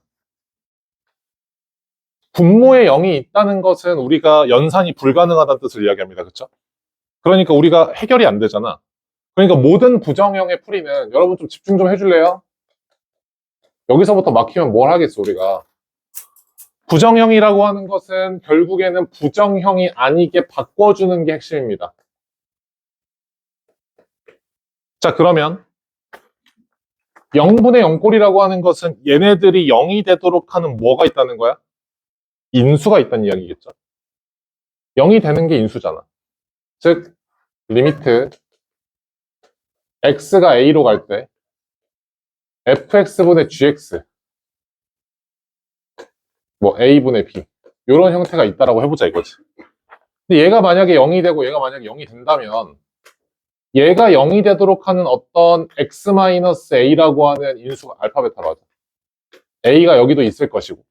분모에 0이 있다는 것은 우리가 연산이 불가능하다는 뜻을 이야기합니다. 그렇죠? 그러니까 우리가 해결이 안 되잖아. 그러니까 모든 부정형의 풀이는 여러분 좀 집중 좀 해줄래요? 여기서부터 막히면 뭘 하겠어, 우리가. 부정형이라고 하는 것은 결국에는 부정형이 아니게 바꿔주는 게 핵심입니다. 자, 그러면 0분의 0꼴이라고 하는 것은 얘네들이 0이 되도록 하는 뭐가 있다는 거야? 인수가 있다는 이야기겠죠. 0이 되는 게 인수잖아. 즉, 리미트 x가 a로 갈 때 fx분의 gx 뭐 a분의 b 이런 형태가 있다라고 해보자 이거지. 근데 얘가 만약에 0이 되고 얘가 만약에 0이 된다면 얘가 0이 되도록 하는 어떤 x-a라고 하는 인수가 알파벳으로 하자. a가 여기도 있을 것이고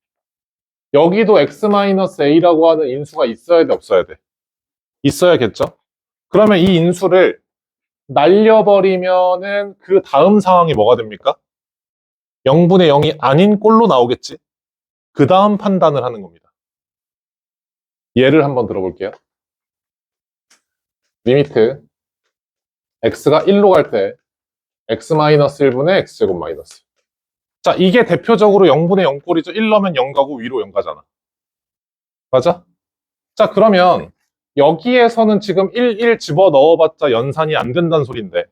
여기도 x-a라고 하는 인수가 있어야 돼 없어야 돼? 있어야겠죠? 그러면 이 인수를 날려버리면은 그 다음 상황이 뭐가 됩니까? 0분의 0이 아닌 꼴로 나오겠지? 그 다음 판단을 하는 겁니다. 예를 한번 들어볼게요. 리미트 x가 1로 갈 때 x-1분의 x제곱 마이너스. 자, 이게 대표적으로 0분의 0꼴이죠. 1 넣으면 0 가고 위로 0 가잖아. 맞아? 자, 그러면 여기에서는 지금 1 집어넣어봤자 연산이 안 된다는 소린데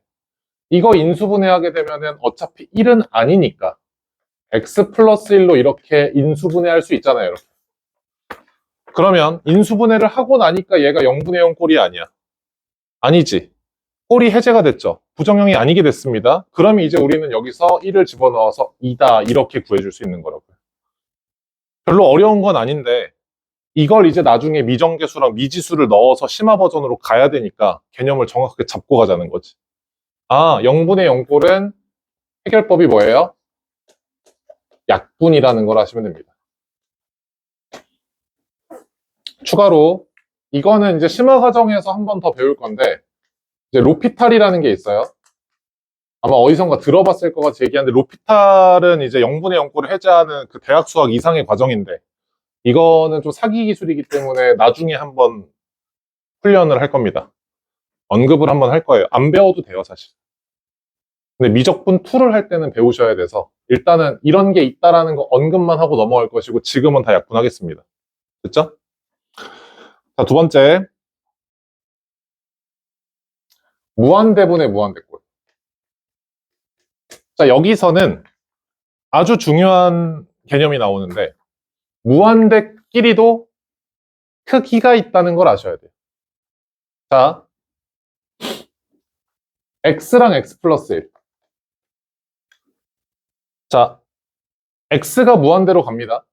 이거 인수분해하게 되면은 어차피 1은 아니니까 x 플러스 1로 이렇게 인수분해할 수 있잖아요. 이렇게. 그러면 인수분해를 하고 나니까 얘가 0분의 0 꼴이 아니야. 아니지. 꼴이 해제가 됐죠. 부정형이 아니게 됐습니다. 그러면 이제 우리는 여기서 1을 집어넣어서 2다 이렇게 구해줄 수 있는 거라고요. 별로 어려운 건 아닌데 이걸 이제 나중에 미정계수랑 미지수를 넣어서 심화 버전으로 가야 되니까 개념을 정확하게 잡고 가자는 거지. 아, 0분의 0꼴은 해결법이 뭐예요? 약분이라는 걸 하시면 됩니다. 추가로 이거는 이제 심화 과정에서 한 번 더 배울 건데 이제 로피탈이라는 게 있어요. 아마 어디선가 들어봤을 것 같이 얘기하는데 로피탈은 이제 0분의 0꼴을 해제하는 그 대학 수학 이상의 과정인데 이거는 좀 사기 기술이기 때문에 나중에 한번 훈련을 할 겁니다. 언급을 한번 할 거예요. 안 배워도 돼요, 사실. 근데 미적분 2를 할 때는 배우셔야 돼서 일단은 이런 게 있다라는 거 언급만 하고 넘어갈 것이고 지금은 다 약분하겠습니다. 됐죠? 자, 두 번째. 무한대분의 무한대꼴. 자, 여기서는 아주 중요한 개념이 나오는데, 무한대끼리도 크기가 있다는 걸 아셔야 돼요. 자, x랑 x 플러스 1. 자, x가 무한대로 갑니다.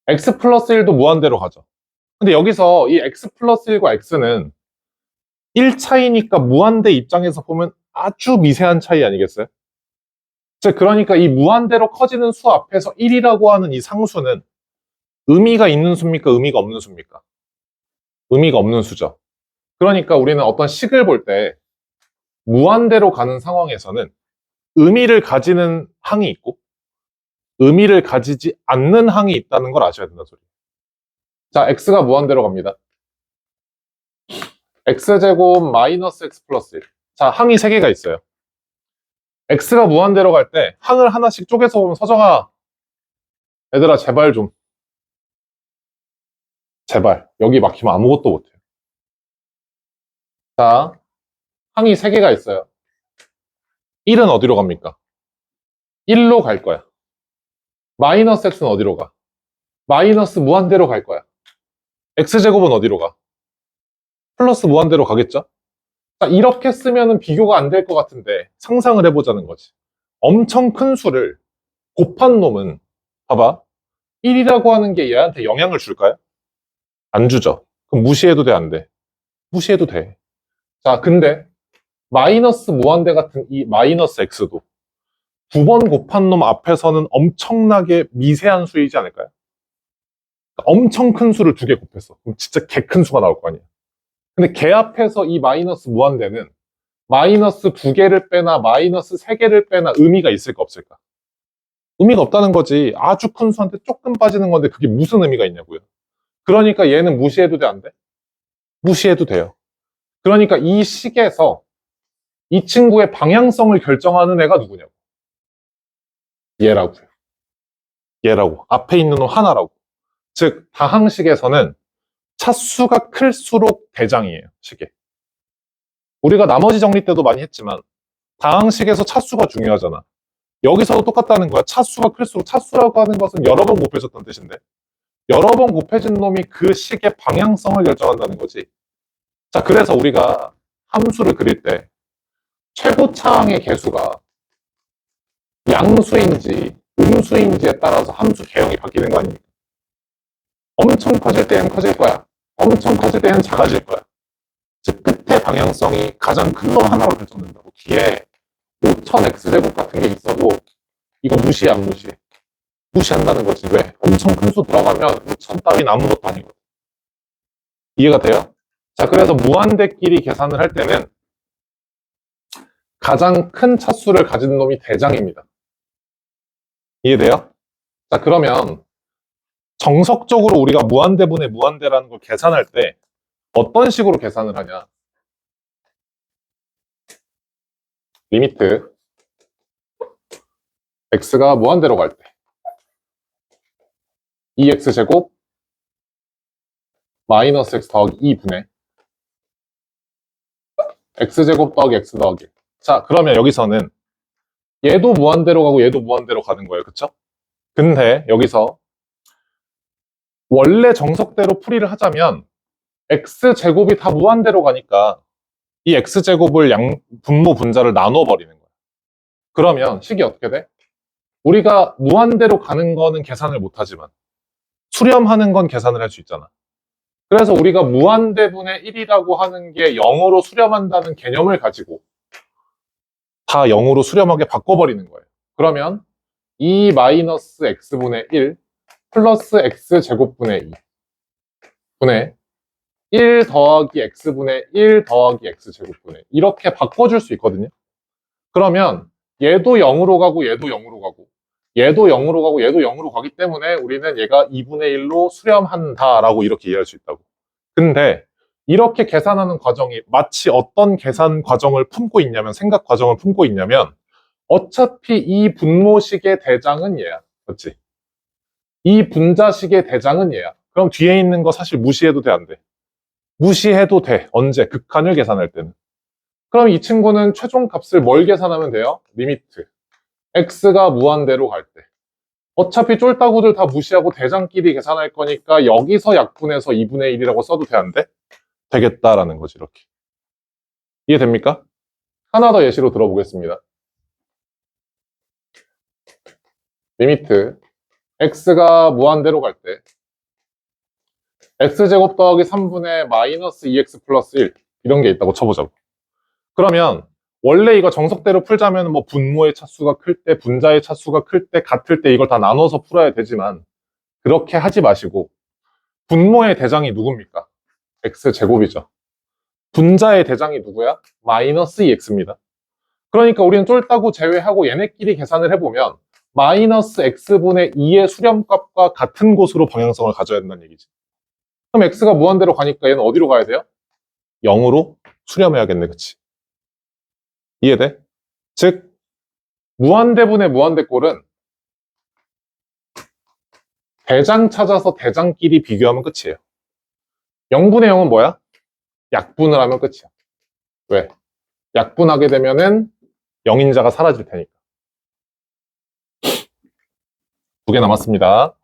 x 플러스 1도 무한대로 가죠. 근데 여기서 이 x 플러스 1과 x는 1 차이니까 무한대 입장에서 보면 아주 미세한 차이 아니겠어요? 즉, 그러니까 이 무한대로 커지는 수 앞에서 1이라고 하는 이 상수는 의미가 있는 수입니까? 의미가 없는 수입니까? 의미가 없는 수죠. 그러니까 우리는 어떤 식을 볼 때 무한대로 가는 상황에서는 의미를 가지는 항이 있고 의미를 가지지 않는 항이 있다는 걸 아셔야 된다 소리. 자, x가 무한대로 갑니다. x제곱 마이너스 x 플러스 1. 자, 항이 3개가 있어요. x가 무한대로 갈 때 항을 하나씩 쪼개서 보면 서정아, 얘들아 제발 좀, 제발 여기 막히면 아무것도 못해요. 자, 항이 3개가 있어요. 1은 어디로 갑니까? 1로 갈 거야. 마이너스 x는 어디로 가? 마이너스 무한대로 갈 거야. x제곱은 어디로 가? 플러스 무한대로 가겠죠? 자, 이렇게 쓰면은 비교가 안 될 것 같은데 상상을 해보자는 거지. 엄청 큰 수를 곱한 놈은 봐봐. 1이라고 하는 게 얘한테 영향을 줄까요? 안 주죠. 그럼 무시해도 돼, 안 돼? 무시해도 돼. 자, 근데 마이너스 무한대 같은 이 마이너스 x도 2번 곱한 놈 앞에서는 엄청나게 미세한 수이지 않을까요? 엄청 큰 수를 2개 곱했어. 그럼 진짜 개 큰 수가 나올 거 아니야. 근데 걔 앞에서 이 마이너스 무한대는 마이너스 2개를 빼나 마이너스 3개를 빼나 의미가 있을까 없을까? 의미가 없다는 거지. 아주 큰 수한테 조금 빠지는 건데 그게 무슨 의미가 있냐고요. 그러니까 얘는 무시해도 돼, 안 돼? 무시해도 돼요. 그러니까 이 식에서 이 친구의 방향성을 결정하는 애가 누구냐고. 얘라고요. 얘라고. 앞에 있는 놈 하나라고. 즉, 다항식에서는 차수가 클수록 대장이에요, 식에. 우리가 나머지 정리 때도 많이 했지만 다항식에서 차수가 중요하잖아. 여기서도 똑같다는 거야. 차수가 클수록, 차수라고 하는 것은 여러 번 곱해졌다는 뜻인데 여러 번 곱해진 놈이 그 식의 방향성을 결정한다는 거지. 자, 그래서 우리가 함수를 그릴 때 최고차항의 개수가 양수인지 음수인지에 따라서 함수 개형이 바뀌는 거 아닙니까? 엄청 커질 때는 커질 거야. 엄청 커질 때는 작아질 거야. 즉, 끝의 방향성이 가장 큰 놈 하나로 결정된다고. 뒤에 5000x제곱 같은 게 있어도 이거 무시해, 안 무시해? 무시한다는 거지. 왜? 엄청 큰 수 들어가면 5000 따윈 아무것도 아니거든. 이해가 돼요? 자, 그래서 무한대끼리 계산을 할 때는 가장 큰 차수를 가진 놈이 대장입니다. 이해돼요? 자, 그러면 정석적으로 우리가 무한대분의 무한대라는 걸 계산할 때 어떤 식으로 계산을 하냐? 리미트 x가 무한대로 갈 때 2x제곱 마이너스 x 더하기 2분의 x제곱 더하기 x 더하기 1. 자, 그러면 여기서는 얘도 무한대로 가고 얘도 무한대로 가는 거예요. 그쵸? 근데 여기서 원래 정석대로 풀이를 하자면 x제곱이 다 무한대로 가니까 이 x제곱을 분모 분자를 나눠버리는 거예요. 그러면 식이 어떻게 돼? 우리가 무한대로 가는 거는 계산을 못하지만 수렴하는 건 계산을 할 수 있잖아. 그래서 우리가 무한대분의 1이라고 하는 게 0으로 수렴한다는 개념을 가지고 다 0으로 수렴하게 바꿔버리는 거예요. 그러면 2 마이너스 x분의 1 플러스 x제곱분의 2 분의 1 더하기 x분의 1 더하기 x제곱분의 2 이렇게 바꿔줄 수 있거든요. 그러면 얘도 0으로 가고 얘도 0으로 가고 얘도 0으로 가고 얘도 0으로 가기 때문에 우리는 얘가 2분의 1로 수렴한다라고 이렇게 이해할 수 있다고. 근데 이렇게 계산하는 과정이 마치 어떤 계산 과정을 품고 있냐면 생각 과정을 품고 있냐면 어차피 이 분모식의 대장은 얘야. 그렇지? 이 분자식의 대장은 얘야. 그럼 뒤에 있는 거 사실 무시해도 돼, 안 돼? 무시해도 돼. 언제? 극한을 계산할 때는. 그럼 이 친구는 최종 값을 뭘 계산하면 돼요? 리미트. x가 무한대로 갈 때. 어차피 쫄따구들 다 무시하고 대장끼리 계산할 거니까 여기서 약분해서 2분의 1이라고 써도 돼, 안 돼? 되겠다라는 거지, 이렇게. 이해됩니까? 하나 더 예시로 들어보겠습니다. 리미트 x가 무한대로 갈 때 x제곱 더하기 3분의 마이너스 2x 플러스 1 이런 게 있다고 쳐보자고. 그러면 원래 이거 정석대로 풀자면 뭐 분모의 차수가 클 때, 분자의 차수가 클 때, 같을 때 이걸 다 나눠서 풀어야 되지만 그렇게 하지 마시고 분모의 대장이 누굽니까? x제곱이죠. 분자의 대장이 누구야? 마이너스 2x입니다. 그러니까 우리는 쫄따구 제외하고 얘네끼리 계산을 해보면 마이너스 x분의 2의 수렴값과 같은 곳으로 방향성을 가져야 된다는 얘기지. 그럼 x가 무한대로 가니까 얘는 어디로 가야 돼요? 0으로 수렴해야겠네, 그치? 이해돼? 즉 무한대분의 무한대꼴은 대장 찾아서 대장끼리 비교하면 끝이에요. 0분의 0은 뭐야? 약분을 하면 끝이야. 왜? 약분하게 되면은 0인자가 사라질 테니까. 2개 남았습니다.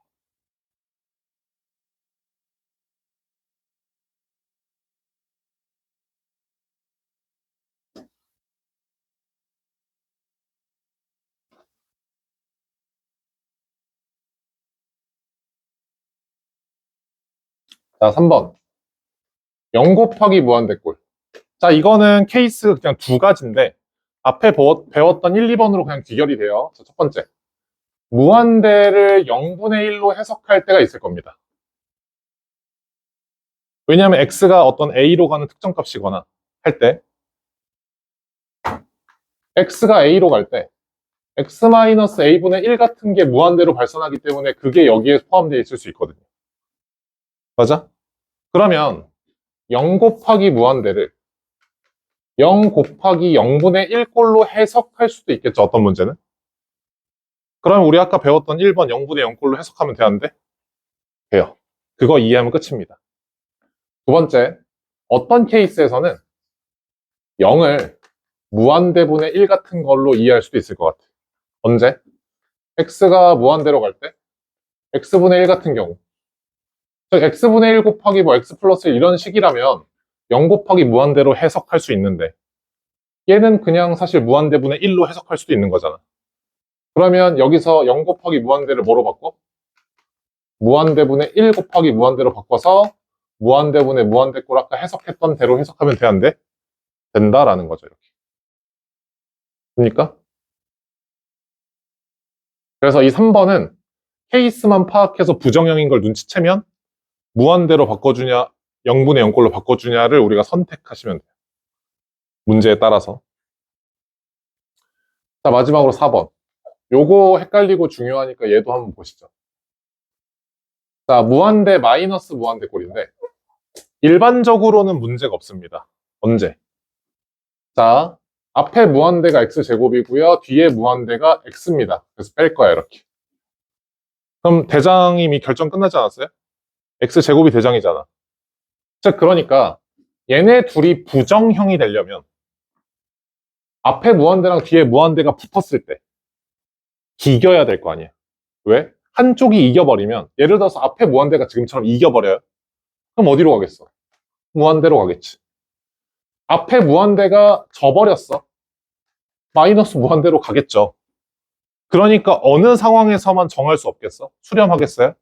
자, 3번. 0 곱하기 무한대꼴. 자, 이거는 케이스 그냥 두 가지인데 앞에 배웠던 1, 2번으로 그냥 귀결이 돼요. 자, 첫 번째. 무한대를 0분의 1로 해석할 때가 있을 겁니다. 왜냐하면 x가 어떤 a로 가는 특정 값이거나 할 때 x가 a로 갈 때 x-a분의 1 같은 게 무한대로 발산하기 때문에 그게 여기에 포함되어 있을 수 있거든요. 맞아? 그러면 0 곱하기 무한대를 0 곱하기 0분의 1꼴로 해석할 수도 있겠죠. 어떤 문제는? 그러면 우리 아까 배웠던 1번 0분의 0꼴로 해석하면 되는데? 돼요. 그거 이해하면 끝입니다. 두 번째, 어떤 케이스에서는 0을 무한대분의 1 같은 걸로 이해할 수도 있을 것 같아. 언제? x가 무한대로 갈 때? x분의 1 같은 경우. 즉 x분의 1 곱하기 뭐 x 플러스 1 이런 식이라면 0 곱하기 무한대로 해석할 수 있는데 얘는 그냥 사실 무한대분의 1로 해석할 수도 있는 거잖아. 그러면 여기서 0 곱하기 무한대를 뭐로 바꿔? 무한대분의 1 곱하기 무한대로 바꿔서 무한대분의 무한대꼴 아까 해석했던 대로 해석하면 돼, 안 돼? 된다라는 거죠, 이렇게. 됩니까? 그래서 이 3번은 케이스만 파악해서 부정형인 걸 눈치채면 무한대로 바꿔주냐, 0분의 0꼴로 바꿔주냐를 우리가 선택하시면 돼요. 문제에 따라서. 자, 마지막으로 4번. 요거 헷갈리고 중요하니까 얘도 한번 보시죠. 자, 무한대 마이너스 무한대 꼴인데 일반적으로는 문제가 없습니다. 언제? 자, 앞에 무한대가 x제곱이고요. 뒤에 무한대가 x입니다. 그래서 뺄 거야, 이렇게. 그럼 대장이 이미 결정 끝나지 않았어요? x제곱이 대장이잖아. 즉, 그러니까 얘네 둘이 부정형이 되려면 앞에 무한대랑 뒤에 무한대가 붙었을 때 이겨야 될 거 아니야. 왜? 한쪽이 이겨버리면 예를 들어서 앞에 무한대가 지금처럼 이겨버려요. 그럼 어디로 가겠어? 무한대로 가겠지. 앞에 무한대가 져버렸어. 마이너스 무한대로 가겠죠. 그러니까 어느 상황에서만 정할 수 없겠어? 수렴하겠어요?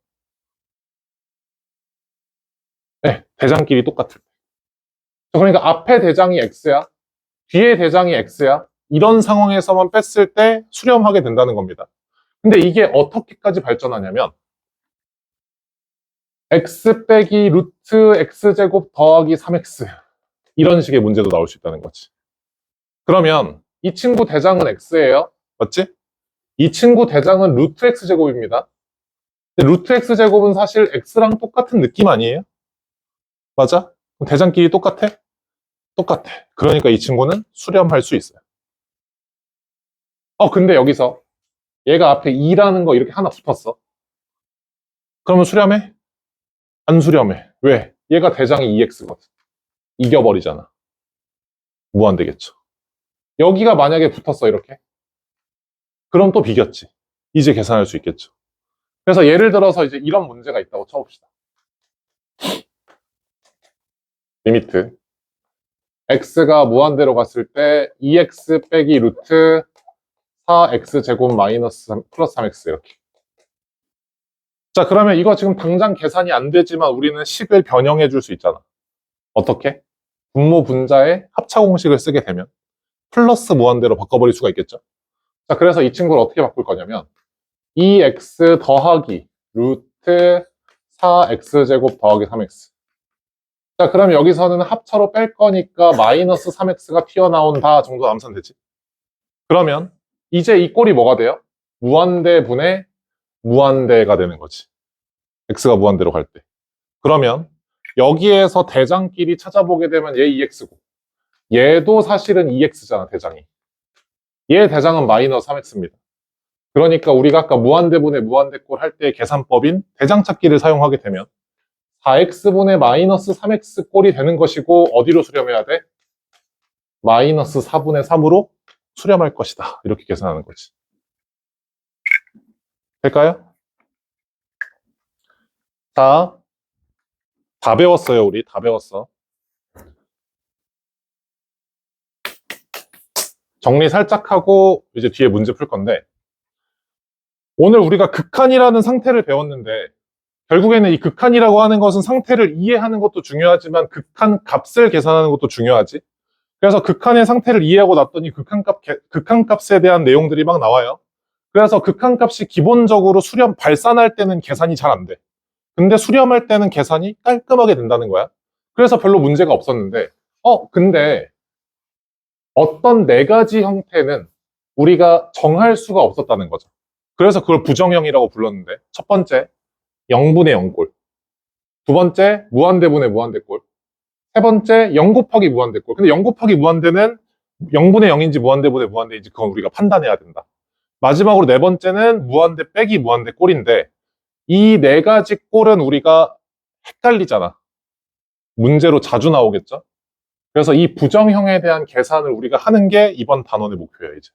네, 대장끼리 똑같을 때. 그러니까 앞에 대장이 x야, 뒤에 대장이 x야. 이런 상황에서만 뺐을 때 수렴하게 된다는 겁니다. 근데 이게 어떻게까지 발전하냐면 x 빼기 루트 x제곱 더하기 3x 이런 식의 문제도 나올 수 있다는 거지. 그러면 이 친구 대장은 x예요. 맞지? 이 친구 대장은 루트 x제곱입니다. 근데 루트 x제곱은 사실 x랑 똑같은 느낌 아니에요? 맞아? 그럼 대장끼리 똑같아? 똑같아. 그러니까 이 친구는 수렴할 수 있어요. 근데 여기서 얘가 앞에 2라는 거 이렇게 하나 붙었어. 그러면 수렴해? 안 수렴해. 왜? 얘가 대장이 2x거든. 이겨버리잖아. 무한대겠죠. 여기가 만약에 붙었어, 이렇게. 그럼 또 비겼지. 이제 계산할 수 있겠죠. 그래서 예를 들어서 이제 이런 문제가 있다고 쳐봅시다. 리미트. x가 무한대로 갔을 때 2x 빼기 루트 4x제곱 마이너스 3, 플러스 3x 이렇게. 자, 그러면 이거 지금 당장 계산이 안 되지만 우리는 식을 변형해 줄 수 있잖아. 어떻게? 분모 분자의 합차 공식을 쓰게 되면 플러스 무한대로 바꿔버릴 수가 있겠죠. 자, 그래서 이 친구를 어떻게 바꿀 거냐면 2x 더하기 루트 4x제곱 더하기 3x. 자, 그럼 여기서는 합차로 뺄 거니까 마이너스 3x가 튀어나온다 정도 남으면 되지. 그러면 이제 이 꼴이 뭐가 돼요? 무한대 분의 무한대가 되는 거지. x가 무한대로 갈 때. 그러면 여기에서 대장끼리 찾아보게 되면 얘 2x고 얘도 사실은 2x잖아, 대장이. 얘 대장은 마이너스 3x입니다. 그러니까 우리가 아까 무한대분의 무한대꼴 할 때의 계산법인 대장 찾기를 사용하게 되면 4x분의 마이너스 3x 꼴이 되는 것이고 어디로 수렴해야 돼? 마이너스 4분의 3으로 수렴할 것이다. 이렇게 계산하는 거지. 될까요? 자, 다 배웠어요, 우리. 다 배웠어. 정리 살짝 하고 이제 뒤에 문제 풀 건데 오늘 우리가 극한이라는 상태를 배웠는데 결국에는 이 극한이라고 하는 것은 상태를 이해하는 것도 중요하지만 극한 값을 계산하는 것도 중요하지. 그래서 극한의 상태를 이해하고 났더니 극한값에 대한 내용들이 막 나와요. 그래서 극한값이 기본적으로 발산할 때는 계산이 잘 안 돼. 근데 수렴할 때는 계산이 깔끔하게 된다는 거야. 그래서 별로 문제가 없었는데 근데 어떤 네 가지 형태는 우리가 정할 수가 없었다는 거죠. 그래서 그걸 부정형이라고 불렀는데 첫 번째 0분의 0꼴, 두 번째 무한대분의 무한대꼴, 세 번째 0 곱하기 무한대꼴. 근데 0 곱하기 무한대는 0분의 0인지 무한대분의 무한대인지 그건 우리가 판단해야 된다. 마지막으로 네 번째는 무한대 빼기 무한대꼴인데 이 네 가지 꼴은 우리가 헷갈리잖아. 문제로 자주 나오겠죠? 그래서 이 부정형에 대한 계산을 우리가 하는 게 이번 단원의 목표예요, 이제.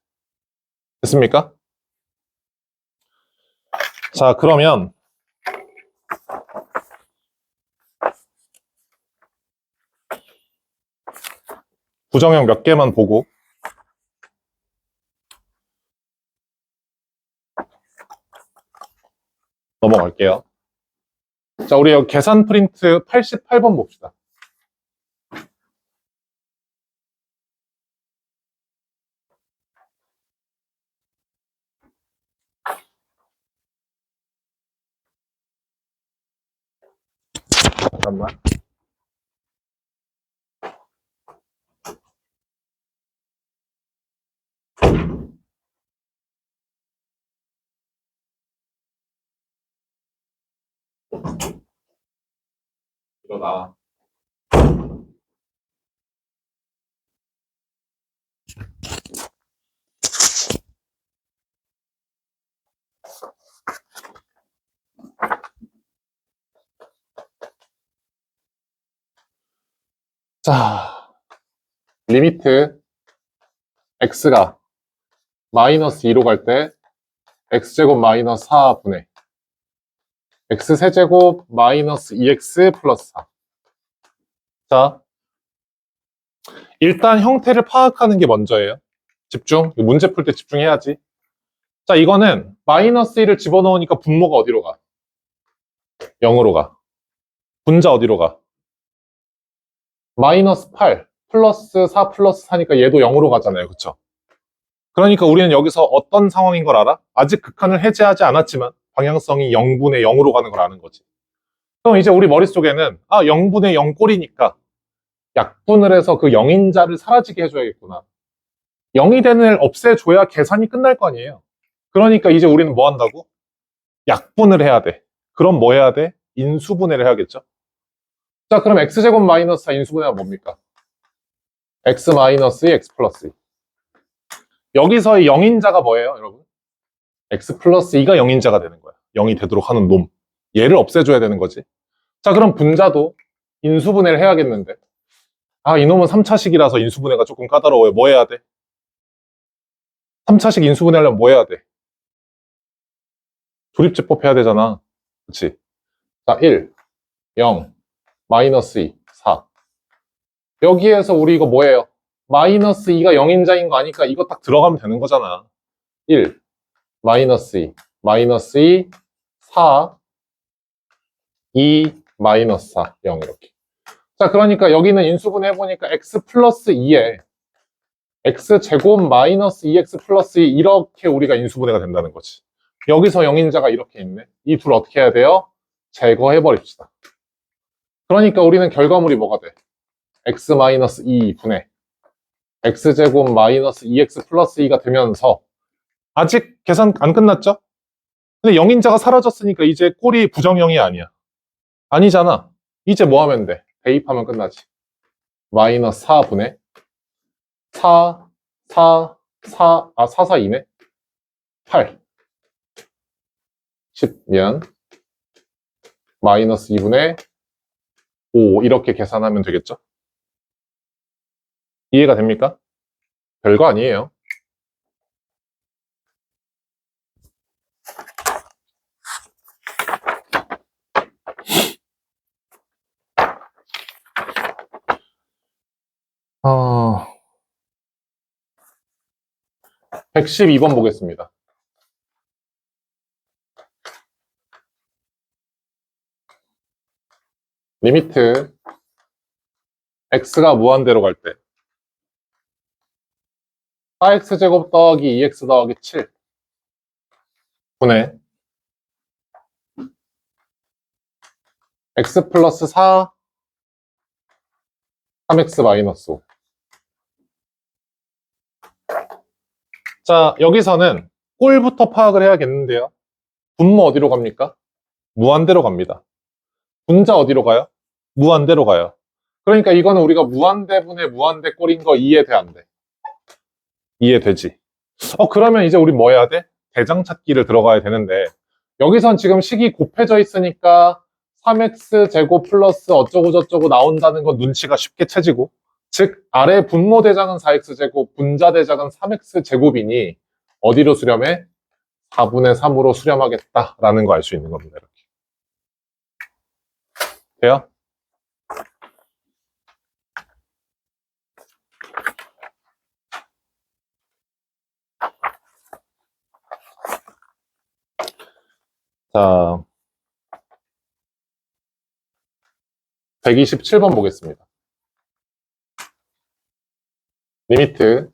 됐습니까? 자, 그러면 부정형 몇 개만 보고 넘어갈게요. 자, 우리 여기 계산 프린트 88번 봅시다. 잠깐만. 일어나. 자, 리미트 x가 마이너스 2로 갈 때 x제곱 마이너스 4분의 x세제곱 마이너스 2x 플러스 4. 자, 일단 형태를 파악하는 게 먼저예요. 집중. 문제 풀 때 집중해야지. 자, 이거는 마이너스 1을 집어넣으니까 분모가 어디로 가? 0으로 가. 분자 어디로 가? 마이너스 8 플러스 4 플러스 4니까 얘도 0으로 가잖아요. 그쵸? 그러니까 우리는 여기서 어떤 상황인 걸 알아? 아직 극한을 해제하지 않았지만 방향성이 0분의 0으로 가는 걸 아는 거지. 그럼 이제 우리 머릿속에는 0분의 0 꼴이니까 약분을 해서 그 0인자를 사라지게 해줘야겠구나. 0이 되는 애를 없애줘야 계산이 끝날 거 아니에요. 그러니까 이제 우리는 뭐 한다고? 약분을 해야 돼. 그럼 뭐 해야 돼? 인수분해를 해야겠죠? 자, 그럼 x제곱 마이너스 4 인수분해가 뭡니까? x 마이너스 2 x 플러스 2. 여기서의 0인자가 뭐예요, 여러분? x 플러스 2가 0인자가 되는 거야. 0이 되도록 하는 놈. 얘를 없애줘야 되는 거지. 자, 그럼 분자도 인수분해를 해야겠는데. 아, 이놈은 3차식이라서 인수분해가 조금 까다로워요. 뭐 해야 돼? 3차식 인수분해 하려면 뭐 해야 돼? 조립제법 해야 되잖아. 그치? 자, 1, 0, 마이너스 2, 4. 여기에서 우리 이거 뭐예요? 마이너스 2가 0인자인 거 아니까 이거 딱 들어가면 되는 거잖아. 1, 마이너스 2, 마이너스 2, 4, 2, 마이너스 4, 0 이렇게. 자, 그러니까 여기는 인수분해 해보니까 x 플러스 2에 x제곱 마이너스 2x 플러스 2 이렇게 우리가 인수분해가 된다는 거지. 여기서 0인자가 이렇게 있네. 이 둘 어떻게 해야 돼요? 제거해버립시다. 그러니까 우리는 결과물이 뭐가 돼? x 마이너스 2분의 x제곱 마이너스 2x 플러스 2가 되면서 아직 계산 안 끝났죠? 근데 0인자가 사라졌으니까 이제 꼴이 부정형이 아니야. 아니잖아. 이제 뭐 하면 돼? 대입하면 끝나지. 마이너스 4분의 4, 4, 4, 4, 4, 2네? 8. 10면 마이너스 2분의 5 이렇게 계산하면 되겠죠? 이해가 됩니까? 별거 아니에요. 아... 112번 보겠습니다. 리미트 x가 무한대로 갈 때 4x제곱 더하기 2x 더하기 7 분의 x 플러스 4 3x 마이너스 5. 자, 여기서는 꼴부터 파악을 해야겠는데요. 분모 어디로 갑니까? 무한대로 갑니다. 분자 어디로 가요? 무한대로 가요. 그러니까 이거는 우리가 무한대분의 무한대 꼴인 거 이해돼 안 돼? 이해되지? 그러면 이제 우리 뭐 해야 돼? 대장 찾기를 들어가야 되는데 여기선 지금 식이 곱해져 있으니까 3x 제곱 플러스 어쩌고 저쩌고 나온다는 건 눈치가 쉽게 채지고 즉 아래 분모 대장은 4x 제곱 분자 대장은 3x 제곱이니 어디로 수렴해? 4분의 3으로 수렴하겠다라는 거 알 수 있는 겁니다. 이렇게. 돼요? 자, 127번 보겠습니다. 리미트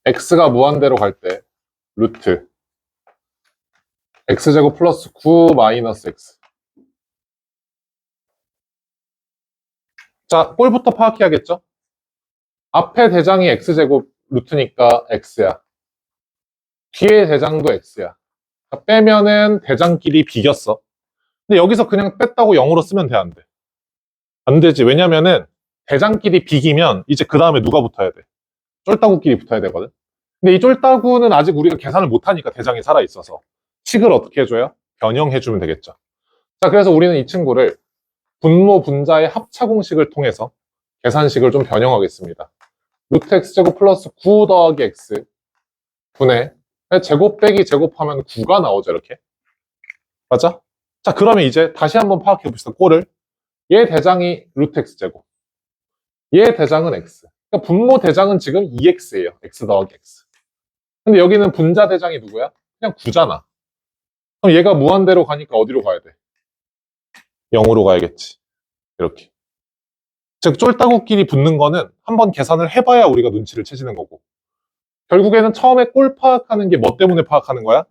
x가 무한대로 갈 때 루트 x제곱 플러스 9 마이너스 x. 자, 꼴부터 파악해야겠죠? 앞에 대장이 x제곱 루트니까 x야. 뒤에 대장도 x야. 빼면은 대장끼리 비겼어. 근데 여기서 그냥 뺐다고 0으로 쓰면 돼, 안 돼? 안 되지. 왜냐면은 대장끼리 비기면 이제 그 다음에 누가 붙어야 돼? 쫄따구끼리 붙어야 되거든. 근데 이 쫄따구는 아직 우리가 계산을 못하니까 대장이 살아있어서 식을 어떻게 해줘요? 변형해주면 되겠죠. 자, 그래서 우리는 이 친구를 분모 분자의 합차 공식을 통해서 계산식을 좀 변형하겠습니다. 루트 x제곱 플러스 9 더하기 x 분의 제곱 빼기 제곱하면 9가 나오죠, 이렇게. 맞아? 자, 그러면 이제 다시 한번 파악해 봅시다. 꼴을. 얘 대장이 루트 x제곱. 얘 대장은 x. 그러니까 분모 대장은 지금 2x예요. x 더하기 x. 근데 여기는 분자 대장이 누구야? 그냥 9잖아. 그럼 얘가 무한대로 가니까 어디로 가야 돼? 0으로 가야겠지. 이렇게. 즉, 쫄따구끼리 붙는 거는 한번 계산을 해봐야 우리가 눈치를 채지는 거고. 결국에는 처음에 꼴 파악하는 게 뭐 때문에 파악하는 거야?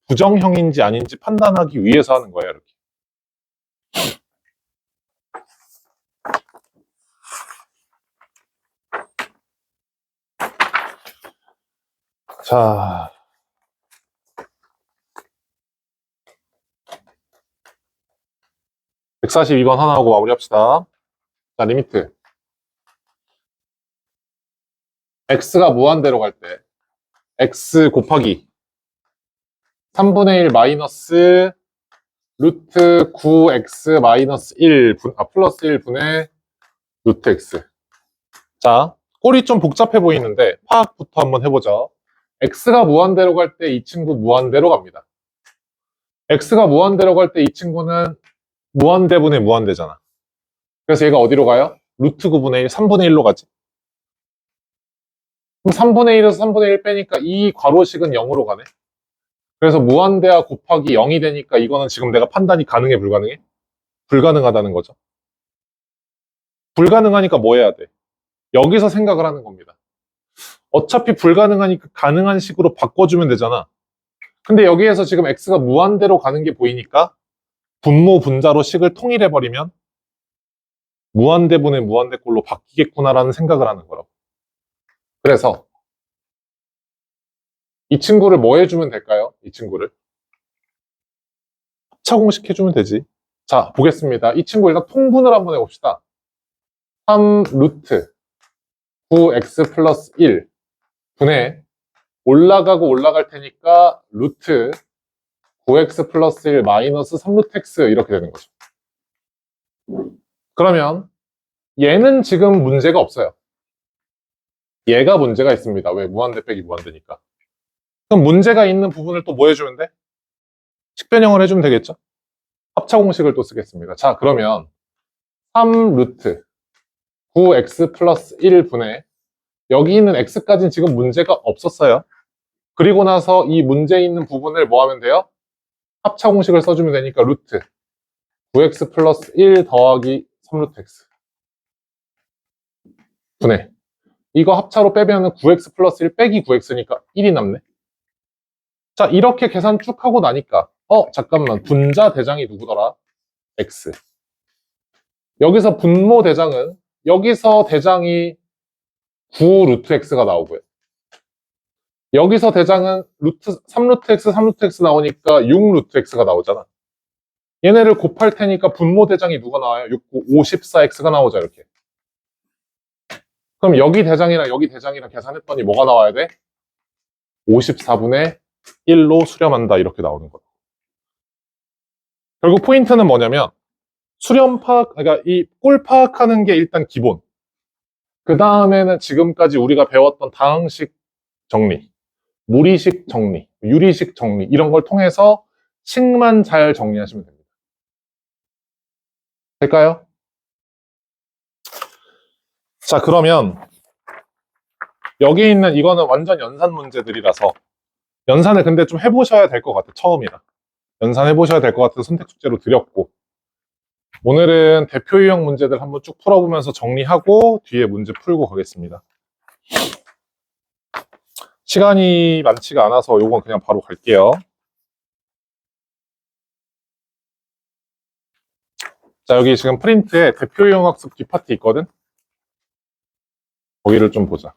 부정형인지 아닌지 판단하기 위해서 하는 거야, 이렇게. 자. 142번 하나 하고 마무리합시다. 자, 리미트. x가 무한대로 갈 때 x 곱하기 3분의 1 마이너스 루트 9x 마이너스 1 플러스 1분의 루트 x. 자, 꼴이 좀 복잡해 보이는데 파악부터 한번 해보죠. x가 무한대로 갈 때 이 친구 무한대로 갑니다. x가 무한대로 갈 때 이 친구는 무한대분의 무한대잖아. 그래서 얘가 어디로 가요? 루트 9분의 1, 3분의 1로 가지. 그럼 3분의 1에서 3분의 1 빼니까 이 괄호식은 0으로 가네. 그래서 무한대와 곱하기 0이 되니까 이거는 지금 내가 판단이 가능해, 불가능해? 불가능하다는 거죠. 불가능하니까 뭐 해야 돼? 여기서 생각을 하는 겁니다. 어차피 불가능하니까 가능한 식으로 바꿔주면 되잖아. 근데 여기에서 지금 x가 무한대로 가는 게 보이니까 분모 분자로 식을 통일해버리면 무한대분의 무한대꼴로 바뀌겠구나라는 생각을 하는 거라고. 그래서 이 친구를 뭐 해주면 될까요? 이 친구를 합차공식 해주면 되지. 자, 보겠습니다. 이 친구 일단 통분을 한번 해봅시다. 3 루트 9x 플러스 1 분의 올라가고 올라갈 테니까 루트 9x 플러스 1 마이너스 3루트 x 이렇게 되는 거죠. 그러면 얘는 지금 문제가 없어요. 얘가 문제가 있습니다. 왜? 무한대 빼기 무한대니까. 그럼 문제가 있는 부분을 또 뭐 해주면 돼? 식변형을 해주면 되겠죠? 합차 공식을 또 쓰겠습니다. 자, 그러면 3 루트 9x 플러스 1분의 여기 있는 x까지는 지금 문제가 없었어요. 그리고 나서 이 문제 있는 부분을 뭐 하면 돼요? 합차 공식을 써주면 되니까 루트 9x 플러스 1 더하기 3루트 x 분의 이거 합차로 빼면 9x 플러스 1 빼기 9x니까 1이 남네. 자, 이렇게 계산 쭉 하고 나니까 잠깐만, 분자 대장이 누구더라? x. 여기서 분모 대장은 여기서 대장이 9 루트 x가 나오고요. 여기서 대장은 루트 3루트 x, 3루트 x 나오니까 6 루트 x가 나오잖아. 얘네를 곱할 테니까 분모 대장이 누가 나와요? 6, 9, 54x가 나오죠, 이렇게. 그럼 여기 대장이랑 여기 대장이랑 계산했더니 뭐가 나와야 돼? 54분의 1로 수렴한다, 이렇게 나오는 거예요. 결국 포인트는 뭐냐면 수렴 파악, 그러니까 이 꼴 파악하는 게 일단 기본. 그 다음에는 지금까지 우리가 배웠던 다항식 정리, 무리식 정리, 유리식 정리 이런 걸 통해서 식만 잘 정리하시면 됩니다. 될까요? 자, 그러면 여기 있는 이거는 완전 연산 문제들이라서 연산을 근데 좀 해보셔야 될 것 같아요. 처음이라. 연산 해보셔야 될 것 같아서 선택 숙제로 드렸고, 오늘은 대표 유형 문제들 한번 쭉 풀어보면서 정리하고 뒤에 문제 풀고 가겠습니다. 시간이 많지가 않아서 요건 그냥 바로 갈게요. 자, 여기 지금 프린트에 대표 유형 학습 뒷파트 있거든? 거기를 좀 보자.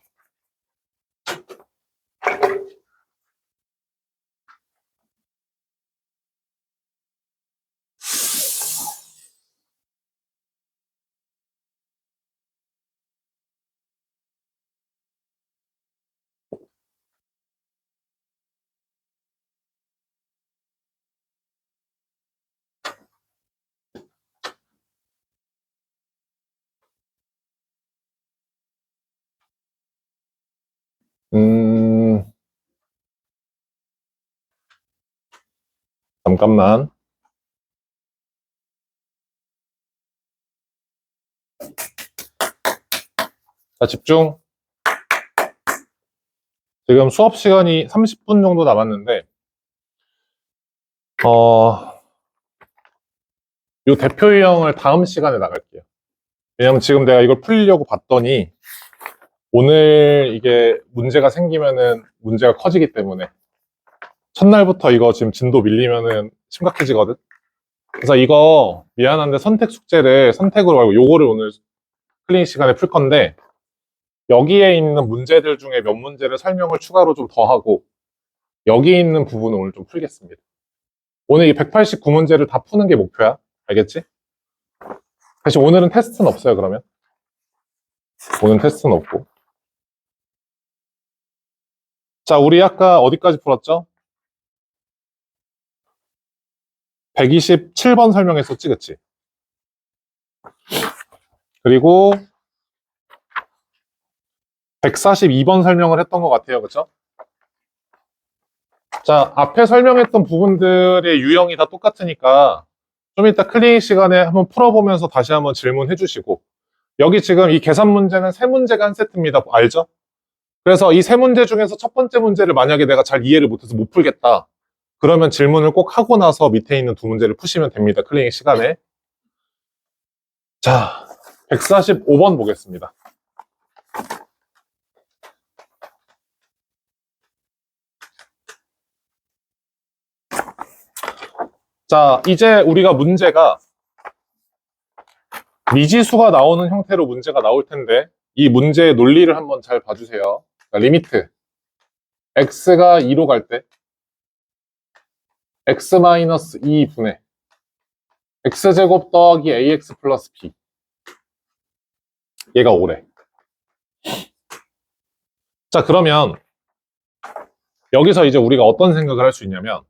잠깐만. 자, 집중. 지금 수업 시간이 30분 정도 남았는데, 요 대표 유형을 다음 시간에 나갈게요. 왜냐면 지금 내가 이걸 풀려고 봤더니, 오늘 이게 문제가 생기면은 문제가 커지기 때문에, 첫날부터 이거 지금 진도 밀리면은 심각해지거든? 그래서 이거 미안한데 선택 숙제를 선택으로 말고 요거를 오늘 클린 시간에 풀 건데, 여기에 있는 문제들 중에 몇 문제를 설명을 추가로 좀 더 하고, 여기 있는 부분을 오늘 좀 풀겠습니다. 오늘 이 189문제를 다 푸는 게 목표야. 알겠지? 사실 오늘은 테스트는 없어요, 그러면. 오늘 테스트는 없고. 자, 우리 아까 어디까지 풀었죠? 127번 설명했었지, 그치? 그리고 142번 설명을 했던 것 같아요, 그쵸? 자, 앞에 설명했던 부분들의 유형이 다 똑같으니까 좀 이따 클리닉 시간에 한번 풀어보면서 다시 한번 질문해 주시고, 여기 지금 이 계산 문제는 세 문제가 한 세트입니다. 알죠? 그래서 이 세 문제 중에서 첫 번째 문제를 만약에 내가 잘 이해를 못해서 못 풀겠다. 그러면 질문을 꼭 하고 나서 밑에 있는 두 문제를 푸시면 됩니다. 클리닉 시간에. 자, 145번 보겠습니다. 자, 이제 우리가 문제가 미지수가 나오는 형태로 문제가 나올 텐데, 이 문제의 논리를 한번 잘 봐주세요. 자, 리미트. x가 2로 갈 때, x-2분의 x제곱 더하기 ax 플러스 b. 얘가 5래. 자, 그러면 여기서 이제 우리가 어떤 생각을 할 수 있냐면,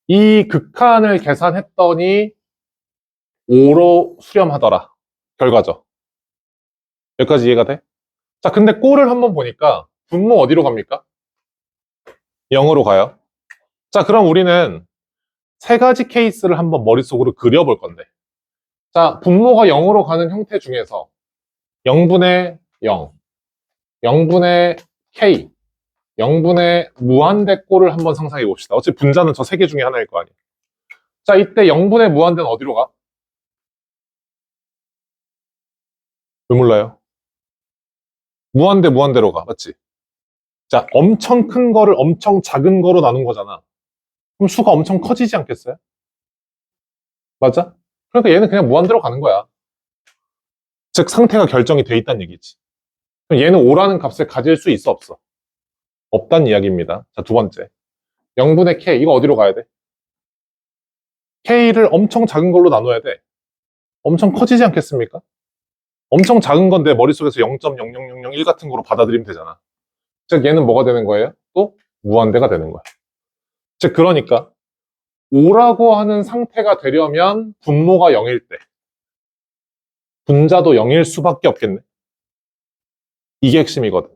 이 극한을 계산했더니 5로 수렴하더라. 결과죠. 여기까지 이해가 돼? 자, 근데 꼴을 한번 보니까 분모 어디로 갑니까? 0으로 가요. 자, 그럼 우리는 세 가지 케이스를 한번 머릿속으로 그려볼 건데, 자, 분모가 0으로 가는 형태 중에서 0분의 0, 0분의 k, 0분의 무한대 꼴을 한번 상상해 봅시다. 어차피 분자는 저 세 개 중에 하나일 거 아니에요. 자, 이때 0분의 무한대는 어디로 가? 왜 몰라요? 무한대로 가. 맞지? 자, 엄청 큰 거를 엄청 작은 거로 나눈 거잖아. 그럼 수가 엄청 커지지 않겠어요? 맞아? 그러니까 얘는 그냥 무한대로 가는 거야. 즉, 상태가 결정이 돼 있다는 얘기지. 그럼 얘는 5라는 값을 가질 수 있어, 없어? 없다는 이야기입니다. 자, 두 번째. 0분의 k, 이거 어디로 가야 돼? k를 엄청 작은 걸로 나눠야 돼. 엄청 커지지 않겠습니까? 엄청 작은 건데 머릿속에서 0.00001 같은 거로 받아들이면 되잖아. 즉, 얘는 뭐가 되는 거예요? 또 무한대가 되는 거야. 즉, 그러니까 5라고 하는 상태가 되려면 분모가 0일 때 분자도 0일 수밖에 없겠네. 이게 핵심이거든.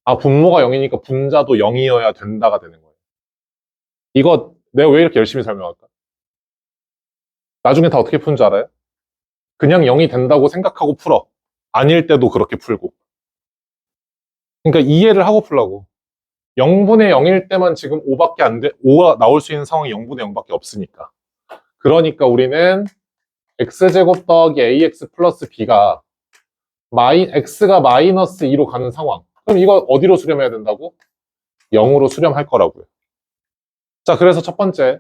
아, 분모가 0이니까 분자도 0이어야 된다가 되는 거예요. 이거 내가 왜 이렇게 열심히 설명할까? 나중에 다 어떻게 푸는 줄 알아요? 그냥 0이 된다고 생각하고 풀어. 아닐 때도 그렇게 풀고. 그러니까 이해를 하고 풀라고. 0분의 0일 때만 지금 5밖에 안 돼, 5가 나올 수 있는 상황이 0분의 0밖에 없으니까. 그러니까 우리는 x제곱 더하기 ax 플러스 b가 x가 마이너스 2로 가는 상황. 그럼 이거 어디로 수렴해야 된다고? 0으로 수렴할 거라고요. 자, 그래서 첫 번째.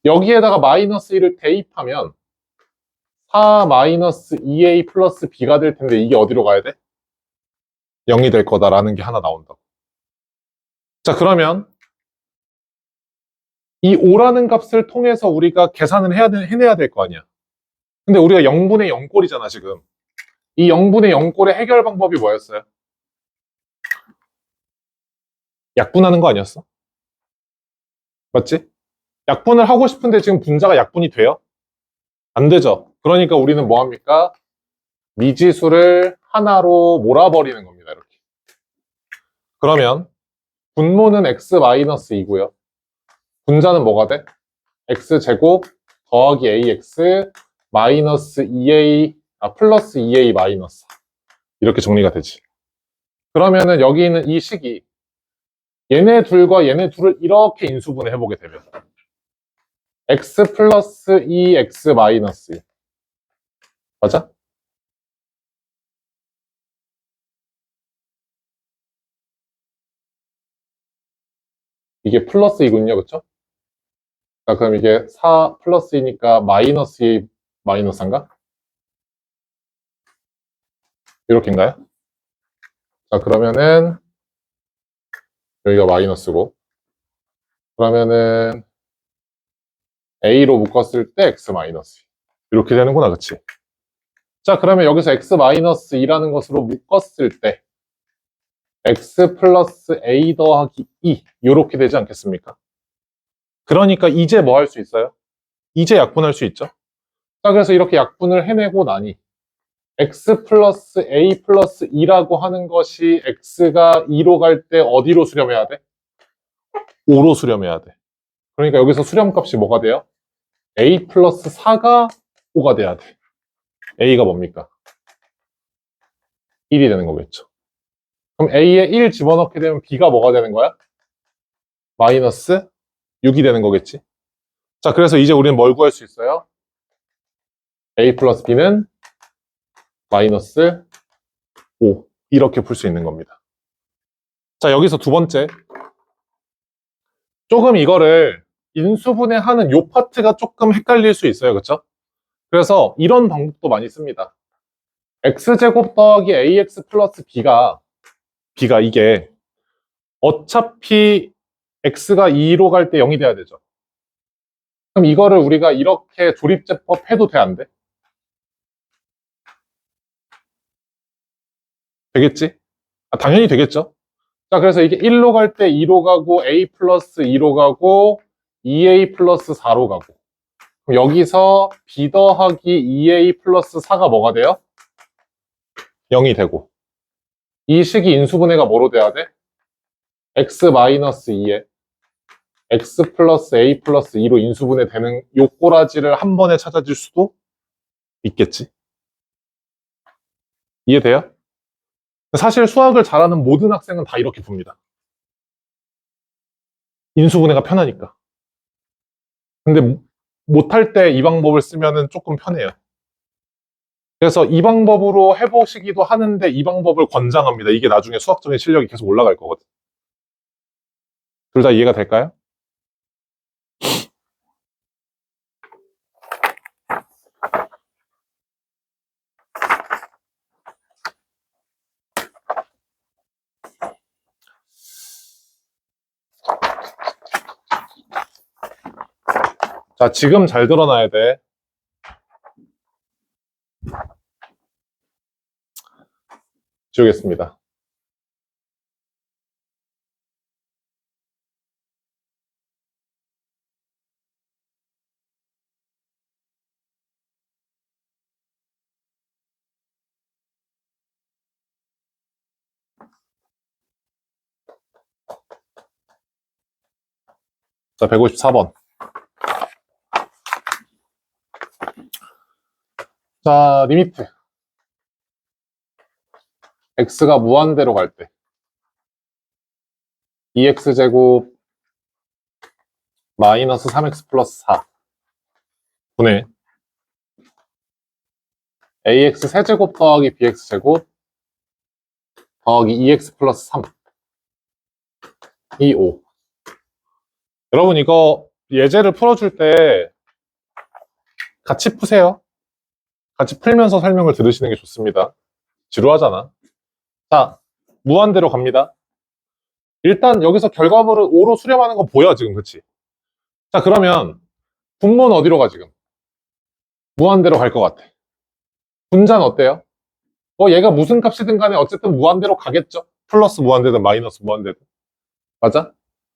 여기에다가 마이너스 1을 대입하면 4 마이너스 2a 플러스 b가 될 텐데 이게 어디로 가야 돼? 0이 될 거다라는 게 하나 나온다고. 자, 그러면 이 5라는 값을 통해서 우리가 계산을 해내야 될 거 아니야. 근데 우리가 0분의 0꼴이잖아, 지금. 이 0분의 0꼴의 해결 방법이 뭐였어요? 약분하는 거 아니었어? 맞지? 약분을 하고 싶은데 지금 분자가 약분이 돼요? 안 되죠. 그러니까 우리는 뭐 합니까? 미지수를 하나로 몰아버리는 겁니다, 이렇게. 그러면 분모는 x-2고요. 분자는 뭐가 돼? x제곱 더하기 ax 마이너스 2a, 플러스 2a 마이너스. 이렇게 정리가 되지. 그러면은 여기 있는 이 식이 얘네 둘과 얘네 둘을 이렇게 인수분해 해보게 되면 x 플러스 2x 마이너스 1. 맞아? 이게 플러스 2군요, 그쵸? 자, 그럼 이게 4 플러스 2니까 마이너스 2 마이너스인가? 이렇게인가요? 자, 그러면은 여기가 마이너스고, 그러면은 a로 묶었을 때 x 마이너스 이렇게 되는구나, 그치? 자, 그러면 여기서 x 마이너스 2라는 것으로 묶었을 때 x 플러스 a 더하기 2 이렇게 되지 않겠습니까? 그러니까 이제 뭐 할 수 있어요? 이제 약분할 수 있죠. 자, 그래서 이렇게 약분을 해내고 나니 x 플러스 a 플러스 2라고 하는 것이 x가 2로 갈 때 어디로 수렴해야 돼? 5로 수렴해야 돼. 그러니까 여기서 수렴값이 뭐가 돼요? a 플러스 4가 5가 돼야 돼. a가 뭡니까? 1이 되는 거겠죠. 그럼 a에 1 집어넣게 되면 b가 뭐가 되는 거야? 마이너스 6이 되는 거겠지. 자, 그래서 이제 우리는 뭘 구할 수 있어요? a 플러스 b는 마이너스 5 이렇게 풀 수 있는 겁니다. 자, 여기서 두 번째, 조금 이거를 인수분해하는 요 파트가 조금 헷갈릴 수 있어요. 그렇죠? 그래서 이런 방법도 많이 씁니다. x제곱 더하기 ax 플러스 b가 이게 어차피 x가 2로 갈 때 0이 돼야 되죠. 그럼 이거를 우리가 이렇게 조립제법 해도 돼, 안 돼? 되겠지? 당연히 되겠죠. 자, 그래서 이게 1로 갈 때 2로 가고 a 플러스 2로 가고 2a 플러스 4로 가고 그럼 여기서 b 더하기 2a 플러스 4가 뭐가 돼요? 0이 되고 이 식이 인수분해가 뭐로 돼야 돼? x 마이너스 2에 x 플러스 a 플러스 2로 인수분해 되는 요 꼬라지를 한 번에 찾아줄 수도 있겠지. 이해돼요? 사실 수학을 잘하는 모든 학생은 다 이렇게 풉니다. 인수분해가 편하니까. 근데 못할 때 이 방법을 쓰면 조금 편해요. 그래서 이 방법으로 해보시기도 하는데 이 방법을 권장합니다. 이게 나중에 수학적인 실력이 계속 올라갈 거거든. 둘 다 이해가 될까요? 자, 지금 잘 드러나야 돼. 지우겠습니다. 자, 154번. 자, 리미트. x가 무한대로 갈 때 2x제곱 마이너스 3x 플러스 4 분의 ax 세제곱 더하기 bx제곱 더하기 2x 플러스 3 이 5. 여러분 이거 예제를 풀어줄 때 같이 푸세요. 같이 풀면서 설명을 들으시는 게 좋습니다. 지루하잖아. 자, 무한대로 갑니다. 일단 여기서 결과물을 5로 수렴하는 거 보여 지금, 그치? 자, 그러면 분모는 어디로 가 지금? 무한대로 갈 것 같아. 분자는 어때요? 얘가 무슨 값이든 간에 어쨌든 무한대로 가겠죠? 플러스 무한대든 마이너스 무한대든. 맞아?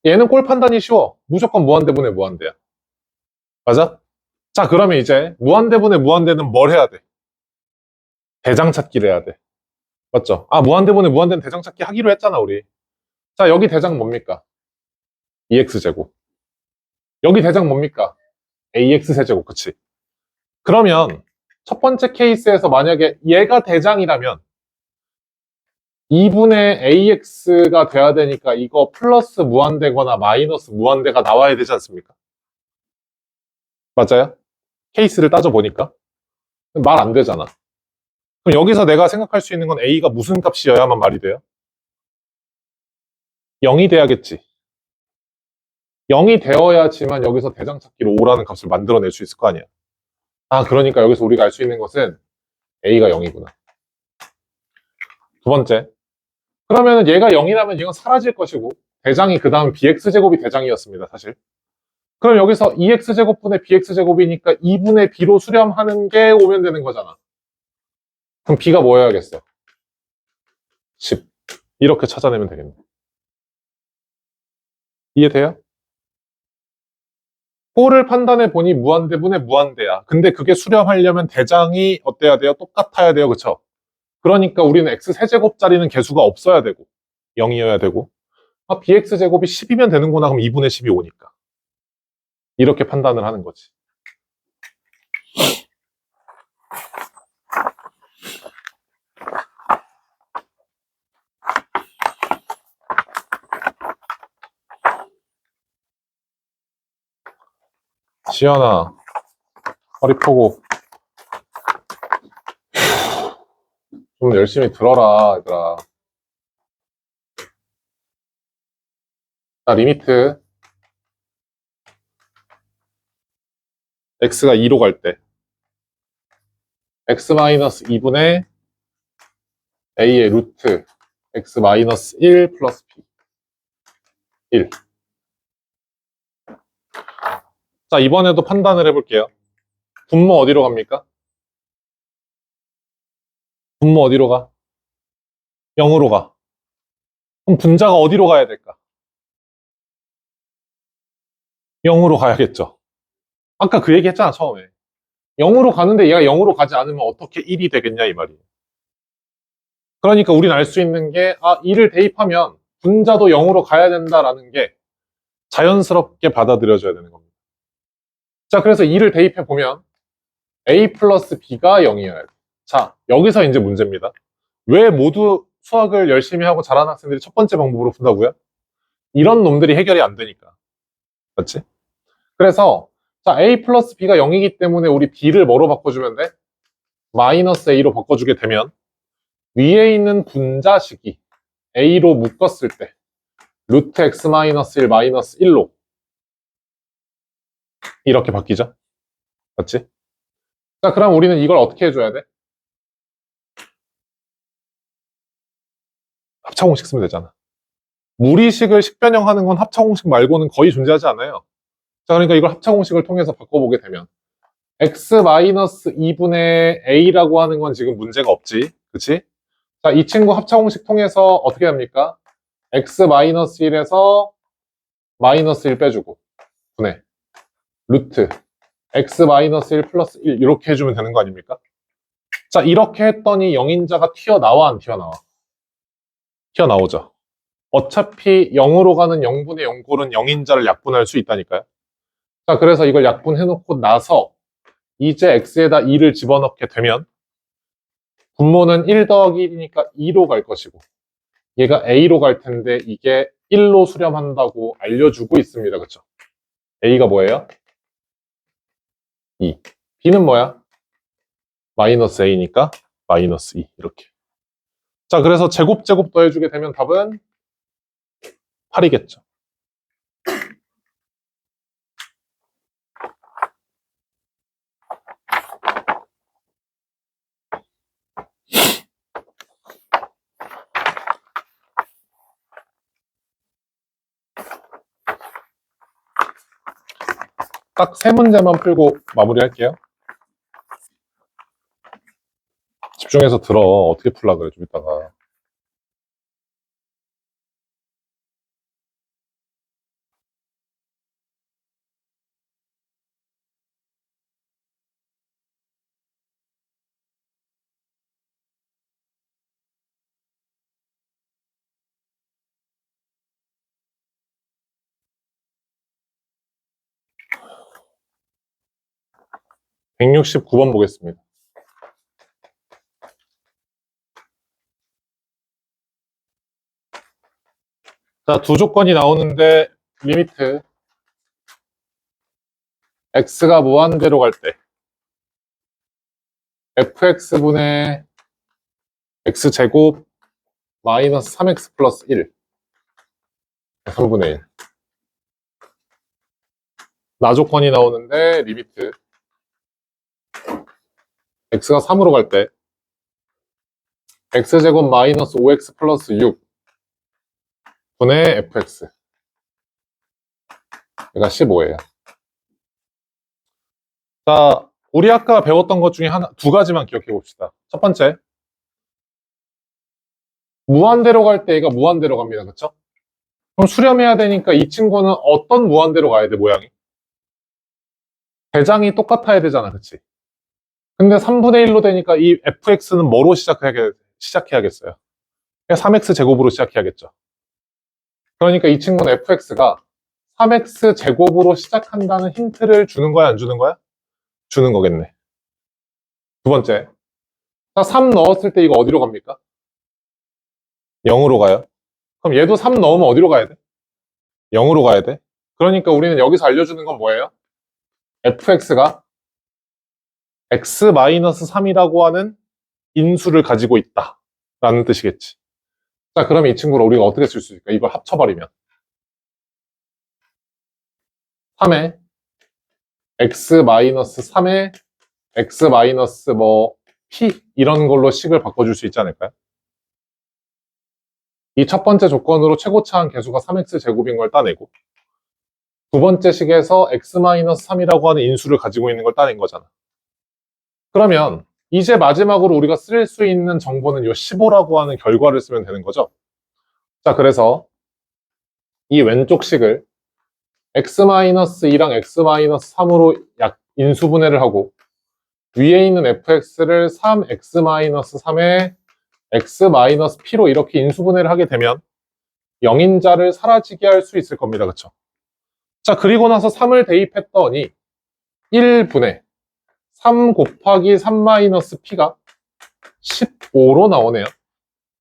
얘는 꼴 판단이 쉬워. 무조건 무한대분의 무한대야. 맞아? 자, 그러면 이제 무한대분의 무한대는 뭘 해야 돼? 대장 찾기를 해야 돼. 맞죠? 무한대분의 무한대는 대장 찾기 하기로 했잖아, 우리. 자, 여기 대장 뭡니까? 2x제곱. 여기 대장 뭡니까? ax세제곱, 그치? 그러면 첫 번째 케이스에서 만약에 얘가 대장이라면 2분의 ax가 돼야 되니까 이거 플러스 무한대거나 마이너스 무한대가 나와야 되지 않습니까? 맞아요? 케이스를 따져보니까 말 안 되잖아. 그럼 여기서 내가 생각할 수 있는 건 a가 무슨 값이어야만 말이 돼요? 0이 돼야겠지. 0이 되어야지만 여기서 대장 찾기로 5라는 값을 만들어낼 수 있을 거 아니야. 그러니까 여기서 우리가 알 수 있는 것은 a가 0이구나. 두 번째. 그러면 얘가 0이라면 이건 사라질 것이고 대장이 그 다음 bx제곱이 대장이었습니다, 사실. 그럼 여기서 2x제곱분의 bx제곱이니까 2분의 b로 수렴하는 게 오면 되는 거잖아. 그럼 b가 뭐여야겠어? 10. 이렇게 찾아내면 되겠네. 이해돼요? 꼴을 판단해 보니 무한대분의 무한대야. 근데 그게 수렴하려면 대장이 어때야 돼요? 똑같아야 돼요. 그쵸? 그러니까 우리는 x세제곱짜리는 개수가 없어야 되고 0이어야 되고 bx제곱이 10이면 되는구나. 그럼 2분의 10이 오니까. 이렇게 판단을 하는 거지. 지연아, 허리 펴고 좀 열심히 들어라, 얘들아. 자, 리미트 x가 2로 갈 때 x-2분의 a의 루트 x-1 플러스 b 1. 자, 이번에도 판단을 해볼게요. 분모 어디로 갑니까? 분모 어디로 가? 0으로 가. 그럼 분자가 어디로 가야 될까? 0으로 가야겠죠. 아까 그 얘기 했잖아, 처음에. 0으로 가는데 얘가 0으로 가지 않으면 어떻게 1이 되겠냐, 이 말이에요. 그러니까 우리는 알 수 있는 게, 2를 대입하면 분자도 0으로 가야 된다라는 게 자연스럽게 받아들여져야 되는 겁니다. 자, 그래서 2를 대입해 보면 a 플러스 b가 0이어야 돼. 자, 여기서 이제 문제입니다. 왜 모두 수학을 열심히 하고 잘하는 학생들이 첫 번째 방법으로 푼다고요? 이런 놈들이 해결이 안 되니까. 맞지? 그래서 자, a 플러스 b가 0이기 때문에 우리 b를 뭐로 바꿔주면 돼? 마이너스 a로 바꿔주게 되면 위에 있는 분자식이 a로 묶었을 때 루트 x 마이너스 1 마이너스 1로 이렇게 바뀌죠? 맞지? 자, 그럼 우리는 이걸 어떻게 해줘야 돼? 합차공식 쓰면 되잖아. 무리식을 식변형하는 건 합차공식 말고는 거의 존재하지 않아요. 자, 그러니까 이걸 합차공식을 통해서 바꿔보게 되면 x-2분의 a라고 하는 건 지금 문제가 없지. 그치? 자, 이 친구 합차공식 통해서 어떻게 합니까? x-1에서 마이너스 1 빼주고 분의 루트 x-1 플러스 1 이렇게 해주면 되는 거 아닙니까? 자, 이렇게 했더니 영인자가 튀어나와 안 튀어나와? 튀어나오죠. 어차피 0으로 가는 0분의 0골은 영인자를 약분할 수 있다니까요. 자, 그래서 이걸 약분해놓고 나서 이제 x에다 2를 집어넣게 되면 분모는 1 더하기 1이니까 2로 갈 것이고 얘가 a로 갈 텐데 이게 1로 수렴한다고 알려주고 있습니다. 그쵸? a가 뭐예요? 2. b는 뭐야? 마이너스 a니까 마이너스 2 이렇게. 자, 그래서 제곱 더해주게 되면 답은 8이겠죠. 딱 세 문제만 풀고 마무리할게요. 집중해서 들어. 어떻게 풀라 그래, 좀 이따가. (169번) 보겠습니다. 자, 두 조건이 나오는데 리미트 x가 무한대로 갈 때 fx분의 x제곱 마이너스 3x 플러스 1 3분의 1 나 조건이 나오는데 리미트 x가 3으로 갈 때 x제곱 마이너스 5x 플러스 6 분의 fx 얘가 15예요. 자, 우리 아까 배웠던 것 중에 두 가지만 기억해 봅시다. 첫 번째, 무한대로 갈 때 얘가 무한대로 갑니다. 그쵸? 그럼 수렴해야 되니까 이 친구는 어떤 무한대로 가야 돼, 모양이? 대장이 똑같아야 되잖아, 그치? 근데 3분의 1로 되니까 이 fx는 뭐로 시작해야겠어요? 3x 제곱으로 시작해야겠죠. 그러니까 이 친구는 fx가 3x 제곱으로 시작한다는 힌트를 주는 거야, 안 주는 거야? 주는 거겠네. 두 번째. 자, 3 넣었을 때 이거 어디로 갑니까? 0으로 가요. 그럼 얘도 3 넣으면 어디로 가야 돼? 0으로 가야 돼. 그러니까 우리는 여기서 알려주는 건 뭐예요? fx가 x-3이라고 하는 인수를 가지고 있다. 라는 뜻이겠지. 자, 그럼 이 친구를 우리가 어떻게 쓸 수 있을까? 이걸 합쳐버리면. 3에 x-3에 x- p 이런 걸로 식을 바꿔줄 수 있지 않을까요? 이 첫 번째 조건으로 최고차항 계수가 3x 제곱인 걸 따내고 두 번째 식에서 x-3이라고 하는 인수를 가지고 있는 걸 따낸 거잖아. 그러면 이제 마지막으로 우리가 쓸 수 있는 정보는 이 15라고 하는 결과를 쓰면 되는 거죠. 자, 그래서 이 왼쪽 식을 x-2랑 x-3으로 인수분해를 하고 위에 있는 fx를 3x-3에 x-p로 이렇게 인수분해를 하게 되면 0인자를 사라지게 할 수 있을 겁니다. 그쵸? 자, 그리고 나서 3을 대입했더니 1분의 3 곱하기 3-p가 15로 나오네요.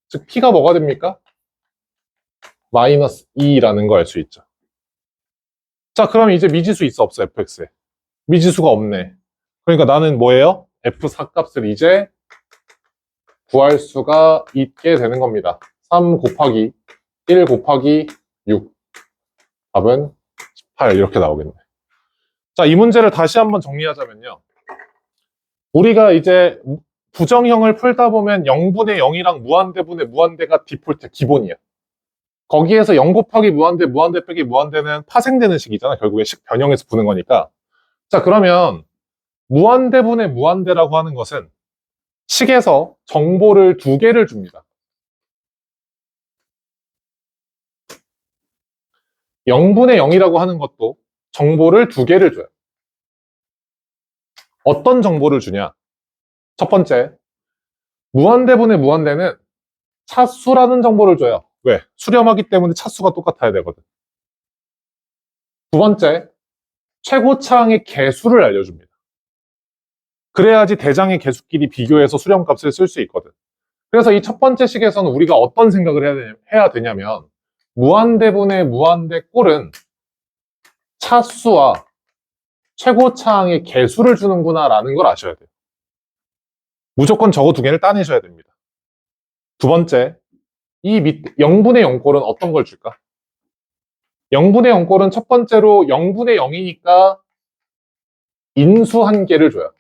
즉 p가 뭐가 됩니까? 마이너스 2라는 거 알 수 있죠. 자, 그럼 이제 미지수 있어 없어 fx에? 미지수가 없네. 그러니까 나는 뭐예요? f4 값을 이제 구할 수가 있게 되는 겁니다. 3 곱하기 1 곱하기 6 답은 18 이렇게 나오겠네. 자, 이 문제를 다시 한번 정리하자면요. 우리가 이제 부정형을 풀다 보면 0분의 0이랑 무한대분의 무한대가 디폴트 기본이야. 거기에서 0 곱하기 무한대, 무한대 빼기 무한대는 파생되는 식이잖아. 결국에 식 변형해서 푸는 거니까. 자, 그러면 무한대분의 무한대라고 하는 것은 식에서 정보를 두 개를 줍니다. 0분의 0이라고 하는 것도 정보를 두 개를 줘요. 어떤 정보를 주냐? 첫 번째, 무한대분의 무한대는 차수라는 정보를 줘요. 왜? 수렴하기 때문에 차수가 똑같아야 되거든. 두 번째, 최고차항의 개수를 알려줍니다. 그래야지 대장의 개수끼리 비교해서 수렴값을 쓸 수 있거든. 그래서 이 첫 번째 식에서는 우리가 어떤 생각을 해야 되냐면 무한대분의 무한대 꼴은 차수와 최고차항의 개수를 주는구나 라는 걸 아셔야 돼요. 무조건 저거 두 개를 따내셔야 됩니다. 두 번째, 이 0분의 0꼴은 어떤 걸 줄까? 0분의 0꼴은 첫 번째로 0분의 0이니까 인수 한 개를 줘요.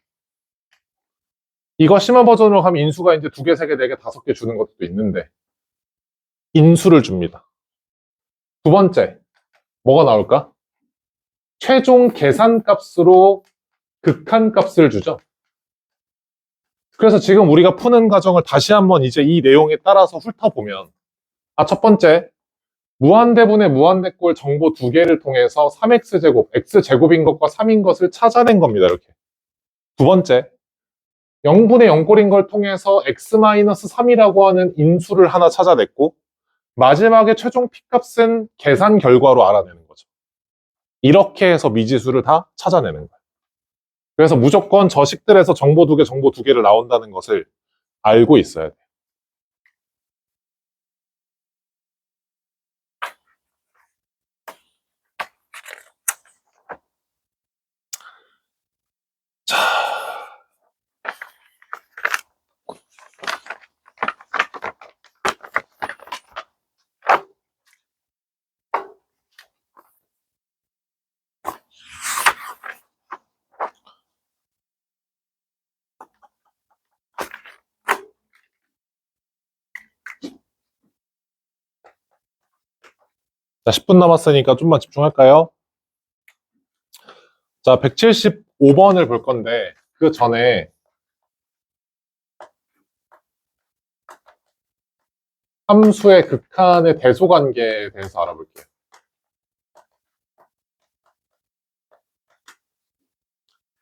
이거 심화 버전으로 가면 인수가 이제 2개, 3개, 4개, 5개 주는 것도 있는데 인수를 줍니다. 두 번째, 뭐가 나올까? 최종 계산값으로 극한값을 주죠. 그래서 지금 우리가 푸는 과정을 다시 한번 이제 이 내용에 따라서 훑어보면 첫 번째, 무한대분의 무한대꼴 정보 두 개를 통해서 3x제곱, x제곱인 것과 3인 것을 찾아낸 겁니다. 이렇게. 두 번째, 0분의 0꼴인 걸 통해서 x-3이라고 하는 인수를 하나 찾아냈고 마지막에 최종 p값은 계산 결과로 알아내는 거죠. 이렇게 해서 미지수를 다 찾아내는 거예요. 그래서 무조건 저 식들에서 정보 두 개를 나온다는 것을 알고 있어야 돼요. 자, 10분 남았으니까 좀만 집중할까요? 자, 175번을 볼 건데 그 전에 함수의 극한의 대소관계에 대해서 알아볼게요.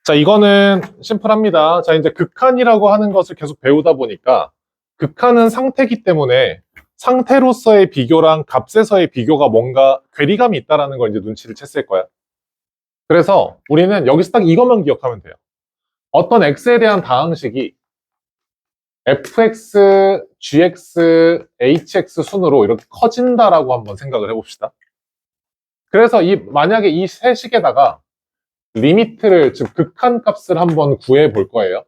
자, 이거는 심플합니다. 자, 이제 극한이라고 하는 것을 계속 배우다 보니까 극한은 상태이기 때문에 상태로서의 비교랑 값에서의 비교가 뭔가 괴리감이 있다는 걸 이제 눈치를 챘을 거야. 그래서 우리는 여기서 딱 이것만 기억하면 돼요. 어떤 x에 대한 다항식이 fx, gx, hx 순으로 이렇게 커진다라고 한번 생각을 해봅시다. 그래서 만약에 이 세 식에다가 리미트를, 즉 극한값을 한번 구해 볼 거예요.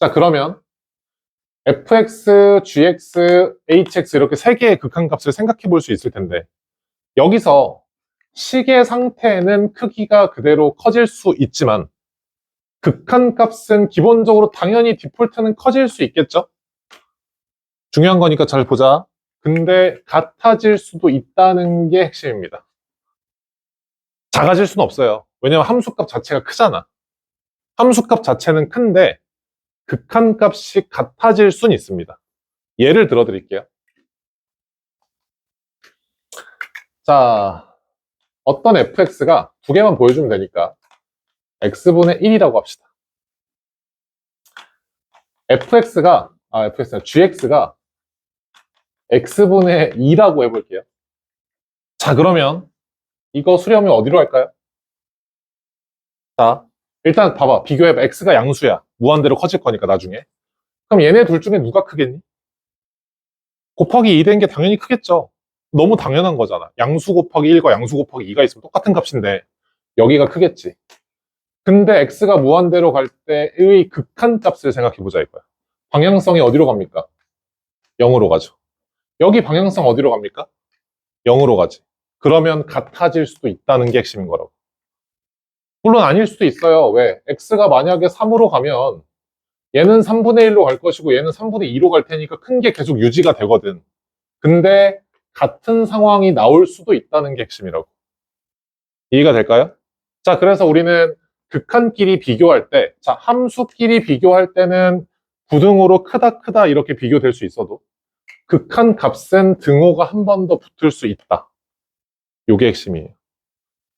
자, 그러면 fx, gx, hx 이렇게 세 개의 극한값을 생각해 볼 수 있을 텐데 여기서 식의 상태는 크기가 그대로 커질 수 있지만 극한값은 기본적으로 당연히 디폴트는 커질 수 있겠죠? 중요한 거니까 잘 보자. 근데 같아질 수도 있다는 게 핵심입니다. 작아질 수는 없어요. 왜냐면 함수값 자체가 크잖아. 함수값 자체는 큰데 극한값이 같아질 수는 있습니다. 예를 들어 드릴게요. 자, 어떤 fx가 두 개만 보여주면 되니까 x분의 1이라고 합시다. gx가 x분의 2라고 해볼게요. 자, 그러면 이거 수렴이 어디로 할까요? 자, 일단 봐봐. 비교해봐. x가 양수야. 무한대로 커질 거니까 나중에. 그럼 얘네 둘 중에 누가 크겠니? 곱하기 2 된 게 당연히 크겠죠. 너무 당연한 거잖아. 양수 곱하기 1과 양수 곱하기 2가 있으면 똑같은 값인데 여기가 크겠지. 근데 x가 무한대로 갈 때의 극한값을 생각해보자 이거야. 방향성이 어디로 갑니까? 0으로 가죠. 여기 방향성 어디로 갑니까? 0으로 가지. 그러면 같아질 수도 있다는 게 핵심인 거라고. 물론 아닐 수도 있어요. 왜? x가 만약에 3으로 가면 얘는 3분의 1로 갈 것이고 얘는 3분의 2로 갈 테니까 큰 게 계속 유지가 되거든. 근데 같은 상황이 나올 수도 있다는 게 핵심이라고. 이해가 될까요? 자, 그래서 우리는 극한끼리 비교할 때, 자, 함수끼리 비교할 때는 부등호로 크다 이렇게 비교될 수 있어도 극한 값은 등호가 한 번 더 붙을 수 있다. 요게 핵심이에요.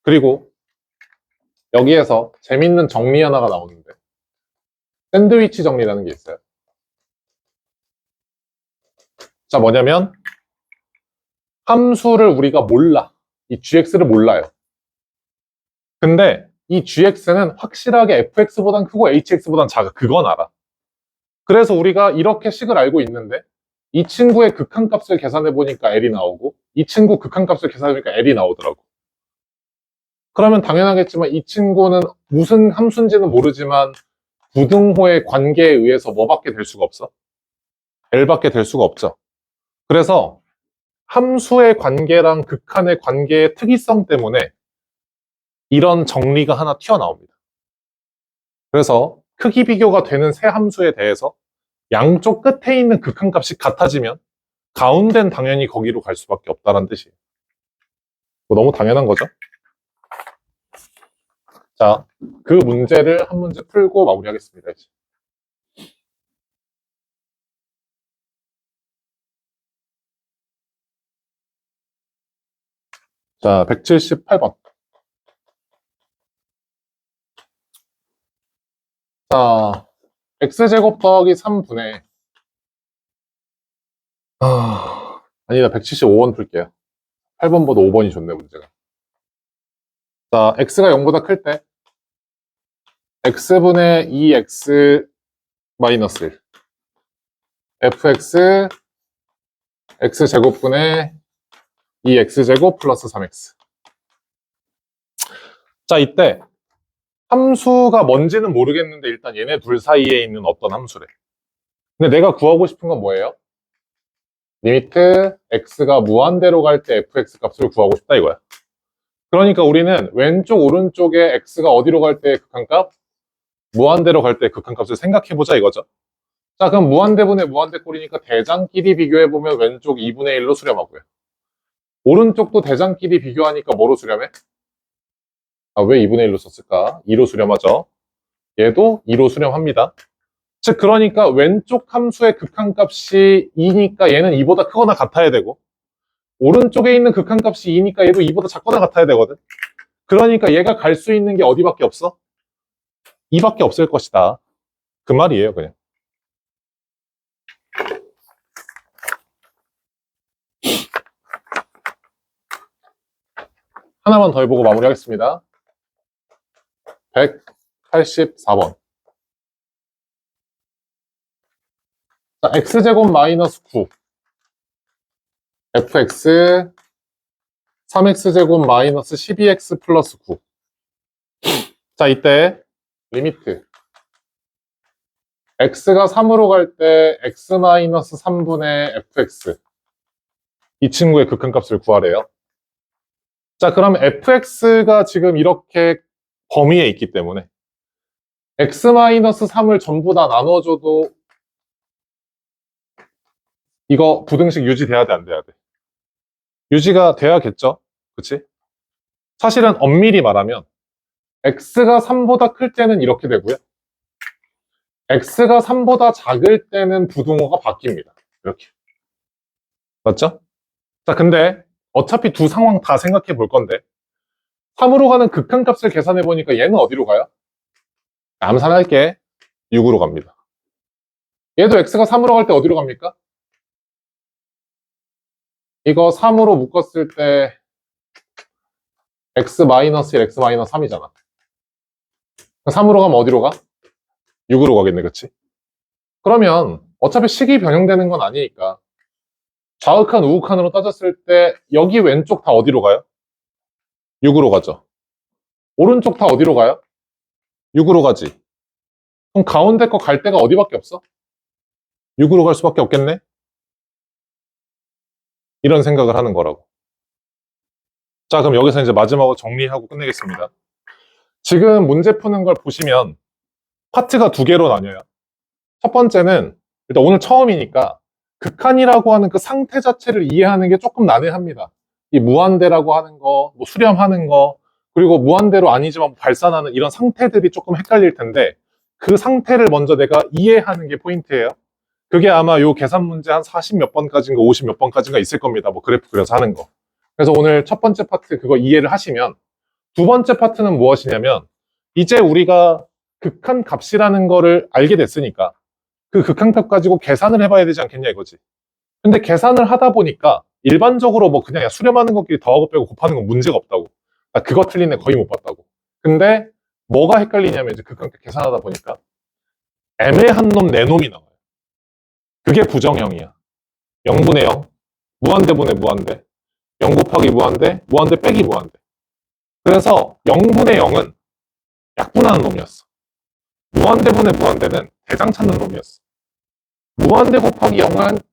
그리고 여기에서 재밌는 정리 하나가 나오는데 샌드위치 정리라는 게 있어요. 자, 뭐냐면 함수를 우리가 몰라. 이 gx를 몰라요. 근데 이 gx는 확실하게 fx보단 크고 hx보단 작아. 그건 알아. 그래서 우리가 이렇게 식을 알고 있는데 이 친구의 극한값을 계산해보니까 L이 나오고 이 친구 극한값을 계산해보니까 L이 나오더라고. 그러면 당연하겠지만 이 친구는 무슨 함수인지는 모르지만 부등호의 관계에 의해서 뭐밖에 될 수가 없어? L밖에 될 수가 없죠. 그래서 함수의 관계랑 극한의 관계의 특이성 때문에 이런 정리가 하나 튀어나옵니다. 그래서 크기 비교가 되는 세 함수에 대해서 양쪽 끝에 있는 극한값이 같아지면 가운데는 당연히 거기로 갈 수밖에 없다는 뜻이에요. 뭐 너무 당연한 거죠? 자, 그 문제를 한 문제 풀고 마무리하겠습니다. 이제. 자, 178번. 자, x제곱 더하기 3분의 아니다, 175번 풀게요. 8번보다 5번이 좋네, 문제가. 자, x가 0보다 클 때 x분의 2x 마이너스 1 fx x제곱분의 2x제곱 플러스 3x. 자, 이때 함수가 뭔지는 모르겠는데 일단 얘네 둘 사이에 있는 어떤 함수래. 근데 내가 구하고 싶은 건 뭐예요? 리미트 x가 무한대로 갈 때 fx 값을 구하고 싶다 이거야. 그러니까 우리는 왼쪽 오른쪽에 x가 어디로 갈 때 극한값? 무한대로 갈 때 극한값을 생각해보자 이거죠. 자, 그럼 무한대분의 무한대꼴이니까 대장끼리 비교해보면 왼쪽 2분의 1로 수렴하고요. 오른쪽도 대장끼리 비교하니까 뭐로 수렴해? 아, 왜 2분의 1로 썼을까? 2로 수렴하죠. 얘도 2로 수렴합니다. 즉 그러니까 왼쪽 함수의 극한값이 2니까 얘는 2보다 크거나 같아야 되고 오른쪽에 있는 극한값이 2니까 얘도 2보다 작거나 같아야 되거든. 그러니까 얘가 갈 수 있는 게 어디밖에 없어? 2밖에 없을 것이다. 그 말이에요, 그냥. 하나만 더 해보고 마무리하겠습니다. 184번. 자, x제곱 마이너스 9. fx 3x제곱 마이너스 12x 플러스 9. 자, 이때 리미트. x가 3으로 갈 때 x 마이너스 3분의 fx. 이 친구의 극한값을 구하래요. 자, 그럼 fx가 지금 이렇게 범위에 있기 때문에 x-3을 전부 다 나눠줘도 이거 부등식 유지돼야 돼, 안 돼야 돼? 유지가 돼야겠죠? 그치? 사실은 엄밀히 말하면 x가 3보다 클 때는 이렇게 되고요. x가 3보다 작을 때는 부등호가 바뀝니다. 이렇게. 맞죠? 자, 근데 어차피 두 상황 다 생각해 볼 건데 3으로 가는 극한값을 계산해 보니까 얘는 어디로 가요? 암산할게. 6으로 갑니다. 얘도 x가 3으로 갈 때 어디로 갑니까? 이거 3으로 묶었을 때 x-1, x-3이잖아. 3으로 가면 어디로 가? 6으로 가겠네, 그치? 그러면 어차피 식이 변형되는 건 아니니까 좌극한, 우극한으로 따졌을 때 여기 왼쪽 다 어디로 가요? 6으로 가죠. 오른쪽 다 어디로 가요? 6으로 가지. 그럼 가운데 거 갈 데가 어디밖에 없어? 6으로 갈 수밖에 없겠네? 이런 생각을 하는 거라고. 자, 그럼 여기서 이제 마지막으로 정리하고 끝내겠습니다. 지금 문제 푸는 걸 보시면 파트가 두 개로 나뉘어요. 첫 번째는 일단 오늘 처음이니까 극한이라고 하는 그 상태 자체를 이해하는 게 조금 난해합니다. 이 무한대라고 하는 거, 뭐 수렴하는 거, 그리고 무한대로 아니지만 발산하는 이런 상태들이 조금 헷갈릴 텐데 그 상태를 먼저 내가 이해하는 게 포인트예요. 그게 아마 요 계산 문제 한 40 몇 번까지인가 50 몇 번까지가 있을 겁니다. 뭐 그래프 그려서 하는 거. 그래서 오늘 첫 번째 파트 그거 이해를 하시면 두 번째 파트는 무엇이냐면 이제 우리가 극한 값이라는 거를 알게 됐으니까 그 극한값 가지고 계산을 해봐야 되지 않겠냐 이거지. 근데 계산을 하다 보니까 일반적으로 뭐 그냥 수렴하는 것끼리 더하고 빼고 곱하는 건 문제가 없다고. 나 그거 틀린 애 거의 못 봤다고. 근데 뭐가 헷갈리냐면 이제 극한값 계산하다 보니까 애매한 놈 네 놈이 나와요. 그게 부정형이야. 0분의 0, 무한대분의 무한대, 0 곱하기 무한대, 무한대 빼기 무한대. 그래서 0분의 0은 약분하는 놈이었어. 무한대분의 무한대는 대장 찾는 놈이었어. 무한대 곱하기 0은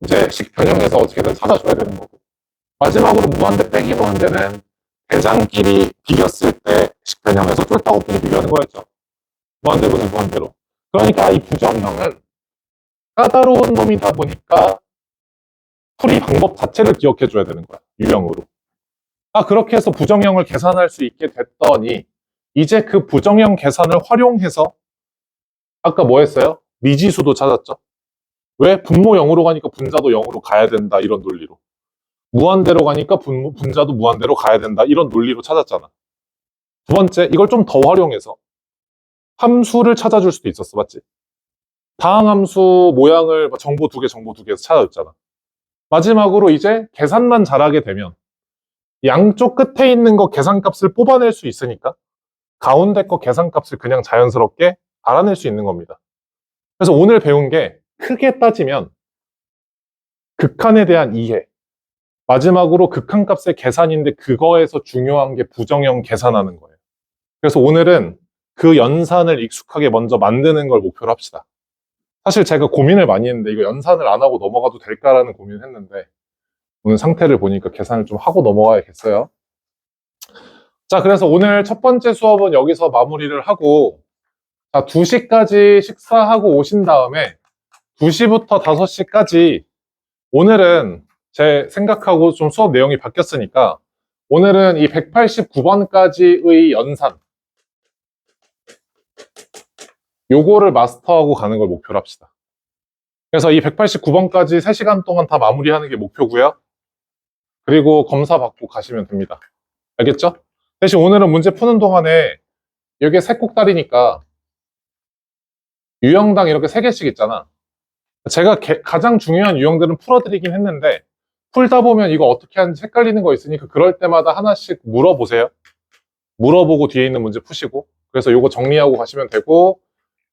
이제 식 변형해서 어떻게든 찾아줘야 되는 거고. 마지막으로 무한대 빼기 무한대는 대장끼리 비겼을 때 식 변형해서 쫄따구끼리 비교하는 거였죠. 무한대분의 무한대로. 그러니까 이 부정형은 까다로운 놈이다 보니까 풀이 방법 자체를 기억해 줘야 되는 거야. 유형으로. 그렇게 해서 부정형을 계산할 수 있게 됐더니 이제 그 부정형 계산을 활용해서 아까 뭐 했어요? 미지수도 찾았죠. 왜? 분모 0으로 가니까 분자도 0으로 가야 된다 이런 논리로. 무한대로 가니까 분자도 무한대로 가야 된다 이런 논리로 찾았잖아. 두 번째, 이걸 좀 더 활용해서 함수를 찾아줄 수도 있었어. 맞지? 다항함수 모양을 정보 두 개에서 찾아줬잖아. 마지막으로 이제 계산만 잘하게 되면 양쪽 끝에 있는 거 계산값을 뽑아낼 수 있으니까 가운데 거 계산값을 그냥 자연스럽게 알아낼 수 있는 겁니다. 그래서 오늘 배운 게 크게 따지면 극한에 대한 이해, 마지막으로 극한값의 계산인데 그거에서 중요한 게 부정형 계산하는 거예요. 그래서 오늘은 그 연산을 익숙하게 먼저 만드는 걸 목표로 합시다. 사실 제가 고민을 많이 했는데 이거 연산을 안 하고 넘어가도 될까라는 고민을 했는데 오늘 상태를 보니까 계산을 좀 하고 넘어가야겠어요. 자, 그래서 오늘 첫 번째 수업은 여기서 마무리를 하고 자, 2시까지 식사하고 오신 다음에 2시부터 5시까지 오늘은 제 생각하고 좀 수업 내용이 바뀌었으니까 오늘은 이 189번까지의 연산 요거를 마스터하고 가는 걸 목표로 합시다. 그래서 이 189번까지 3시간 동안 다 마무리하는 게 목표고요. 그리고 검사 받고 가시면 됩니다. 알겠죠? 대신 오늘은 문제 푸는 동안에 여기에 세 꼭다리니까 유형당 이렇게 3개씩 있잖아. 제가 가장 중요한 유형들은 풀어드리긴 했는데 풀다 보면 이거 어떻게 하는지 헷갈리는 거 있으니까 그럴 때마다 하나씩 물어보세요. 물어보고 뒤에 있는 문제 푸시고. 그래서 요거 정리하고 가시면 되고,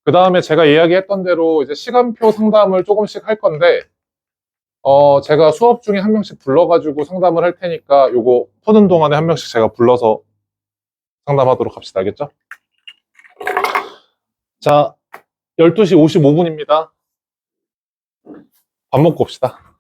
그 다음에 제가 이야기했던 대로 이제 시간표 상담을 조금씩 할 건데, 제가 수업 중에 한 명씩 불러가지고 상담을 할 테니까 요거 푸는 동안에 한 명씩 제가 불러서 상담하도록 합시다. 알겠죠? 자, 12시 55분입니다. 밥 먹고 옵시다.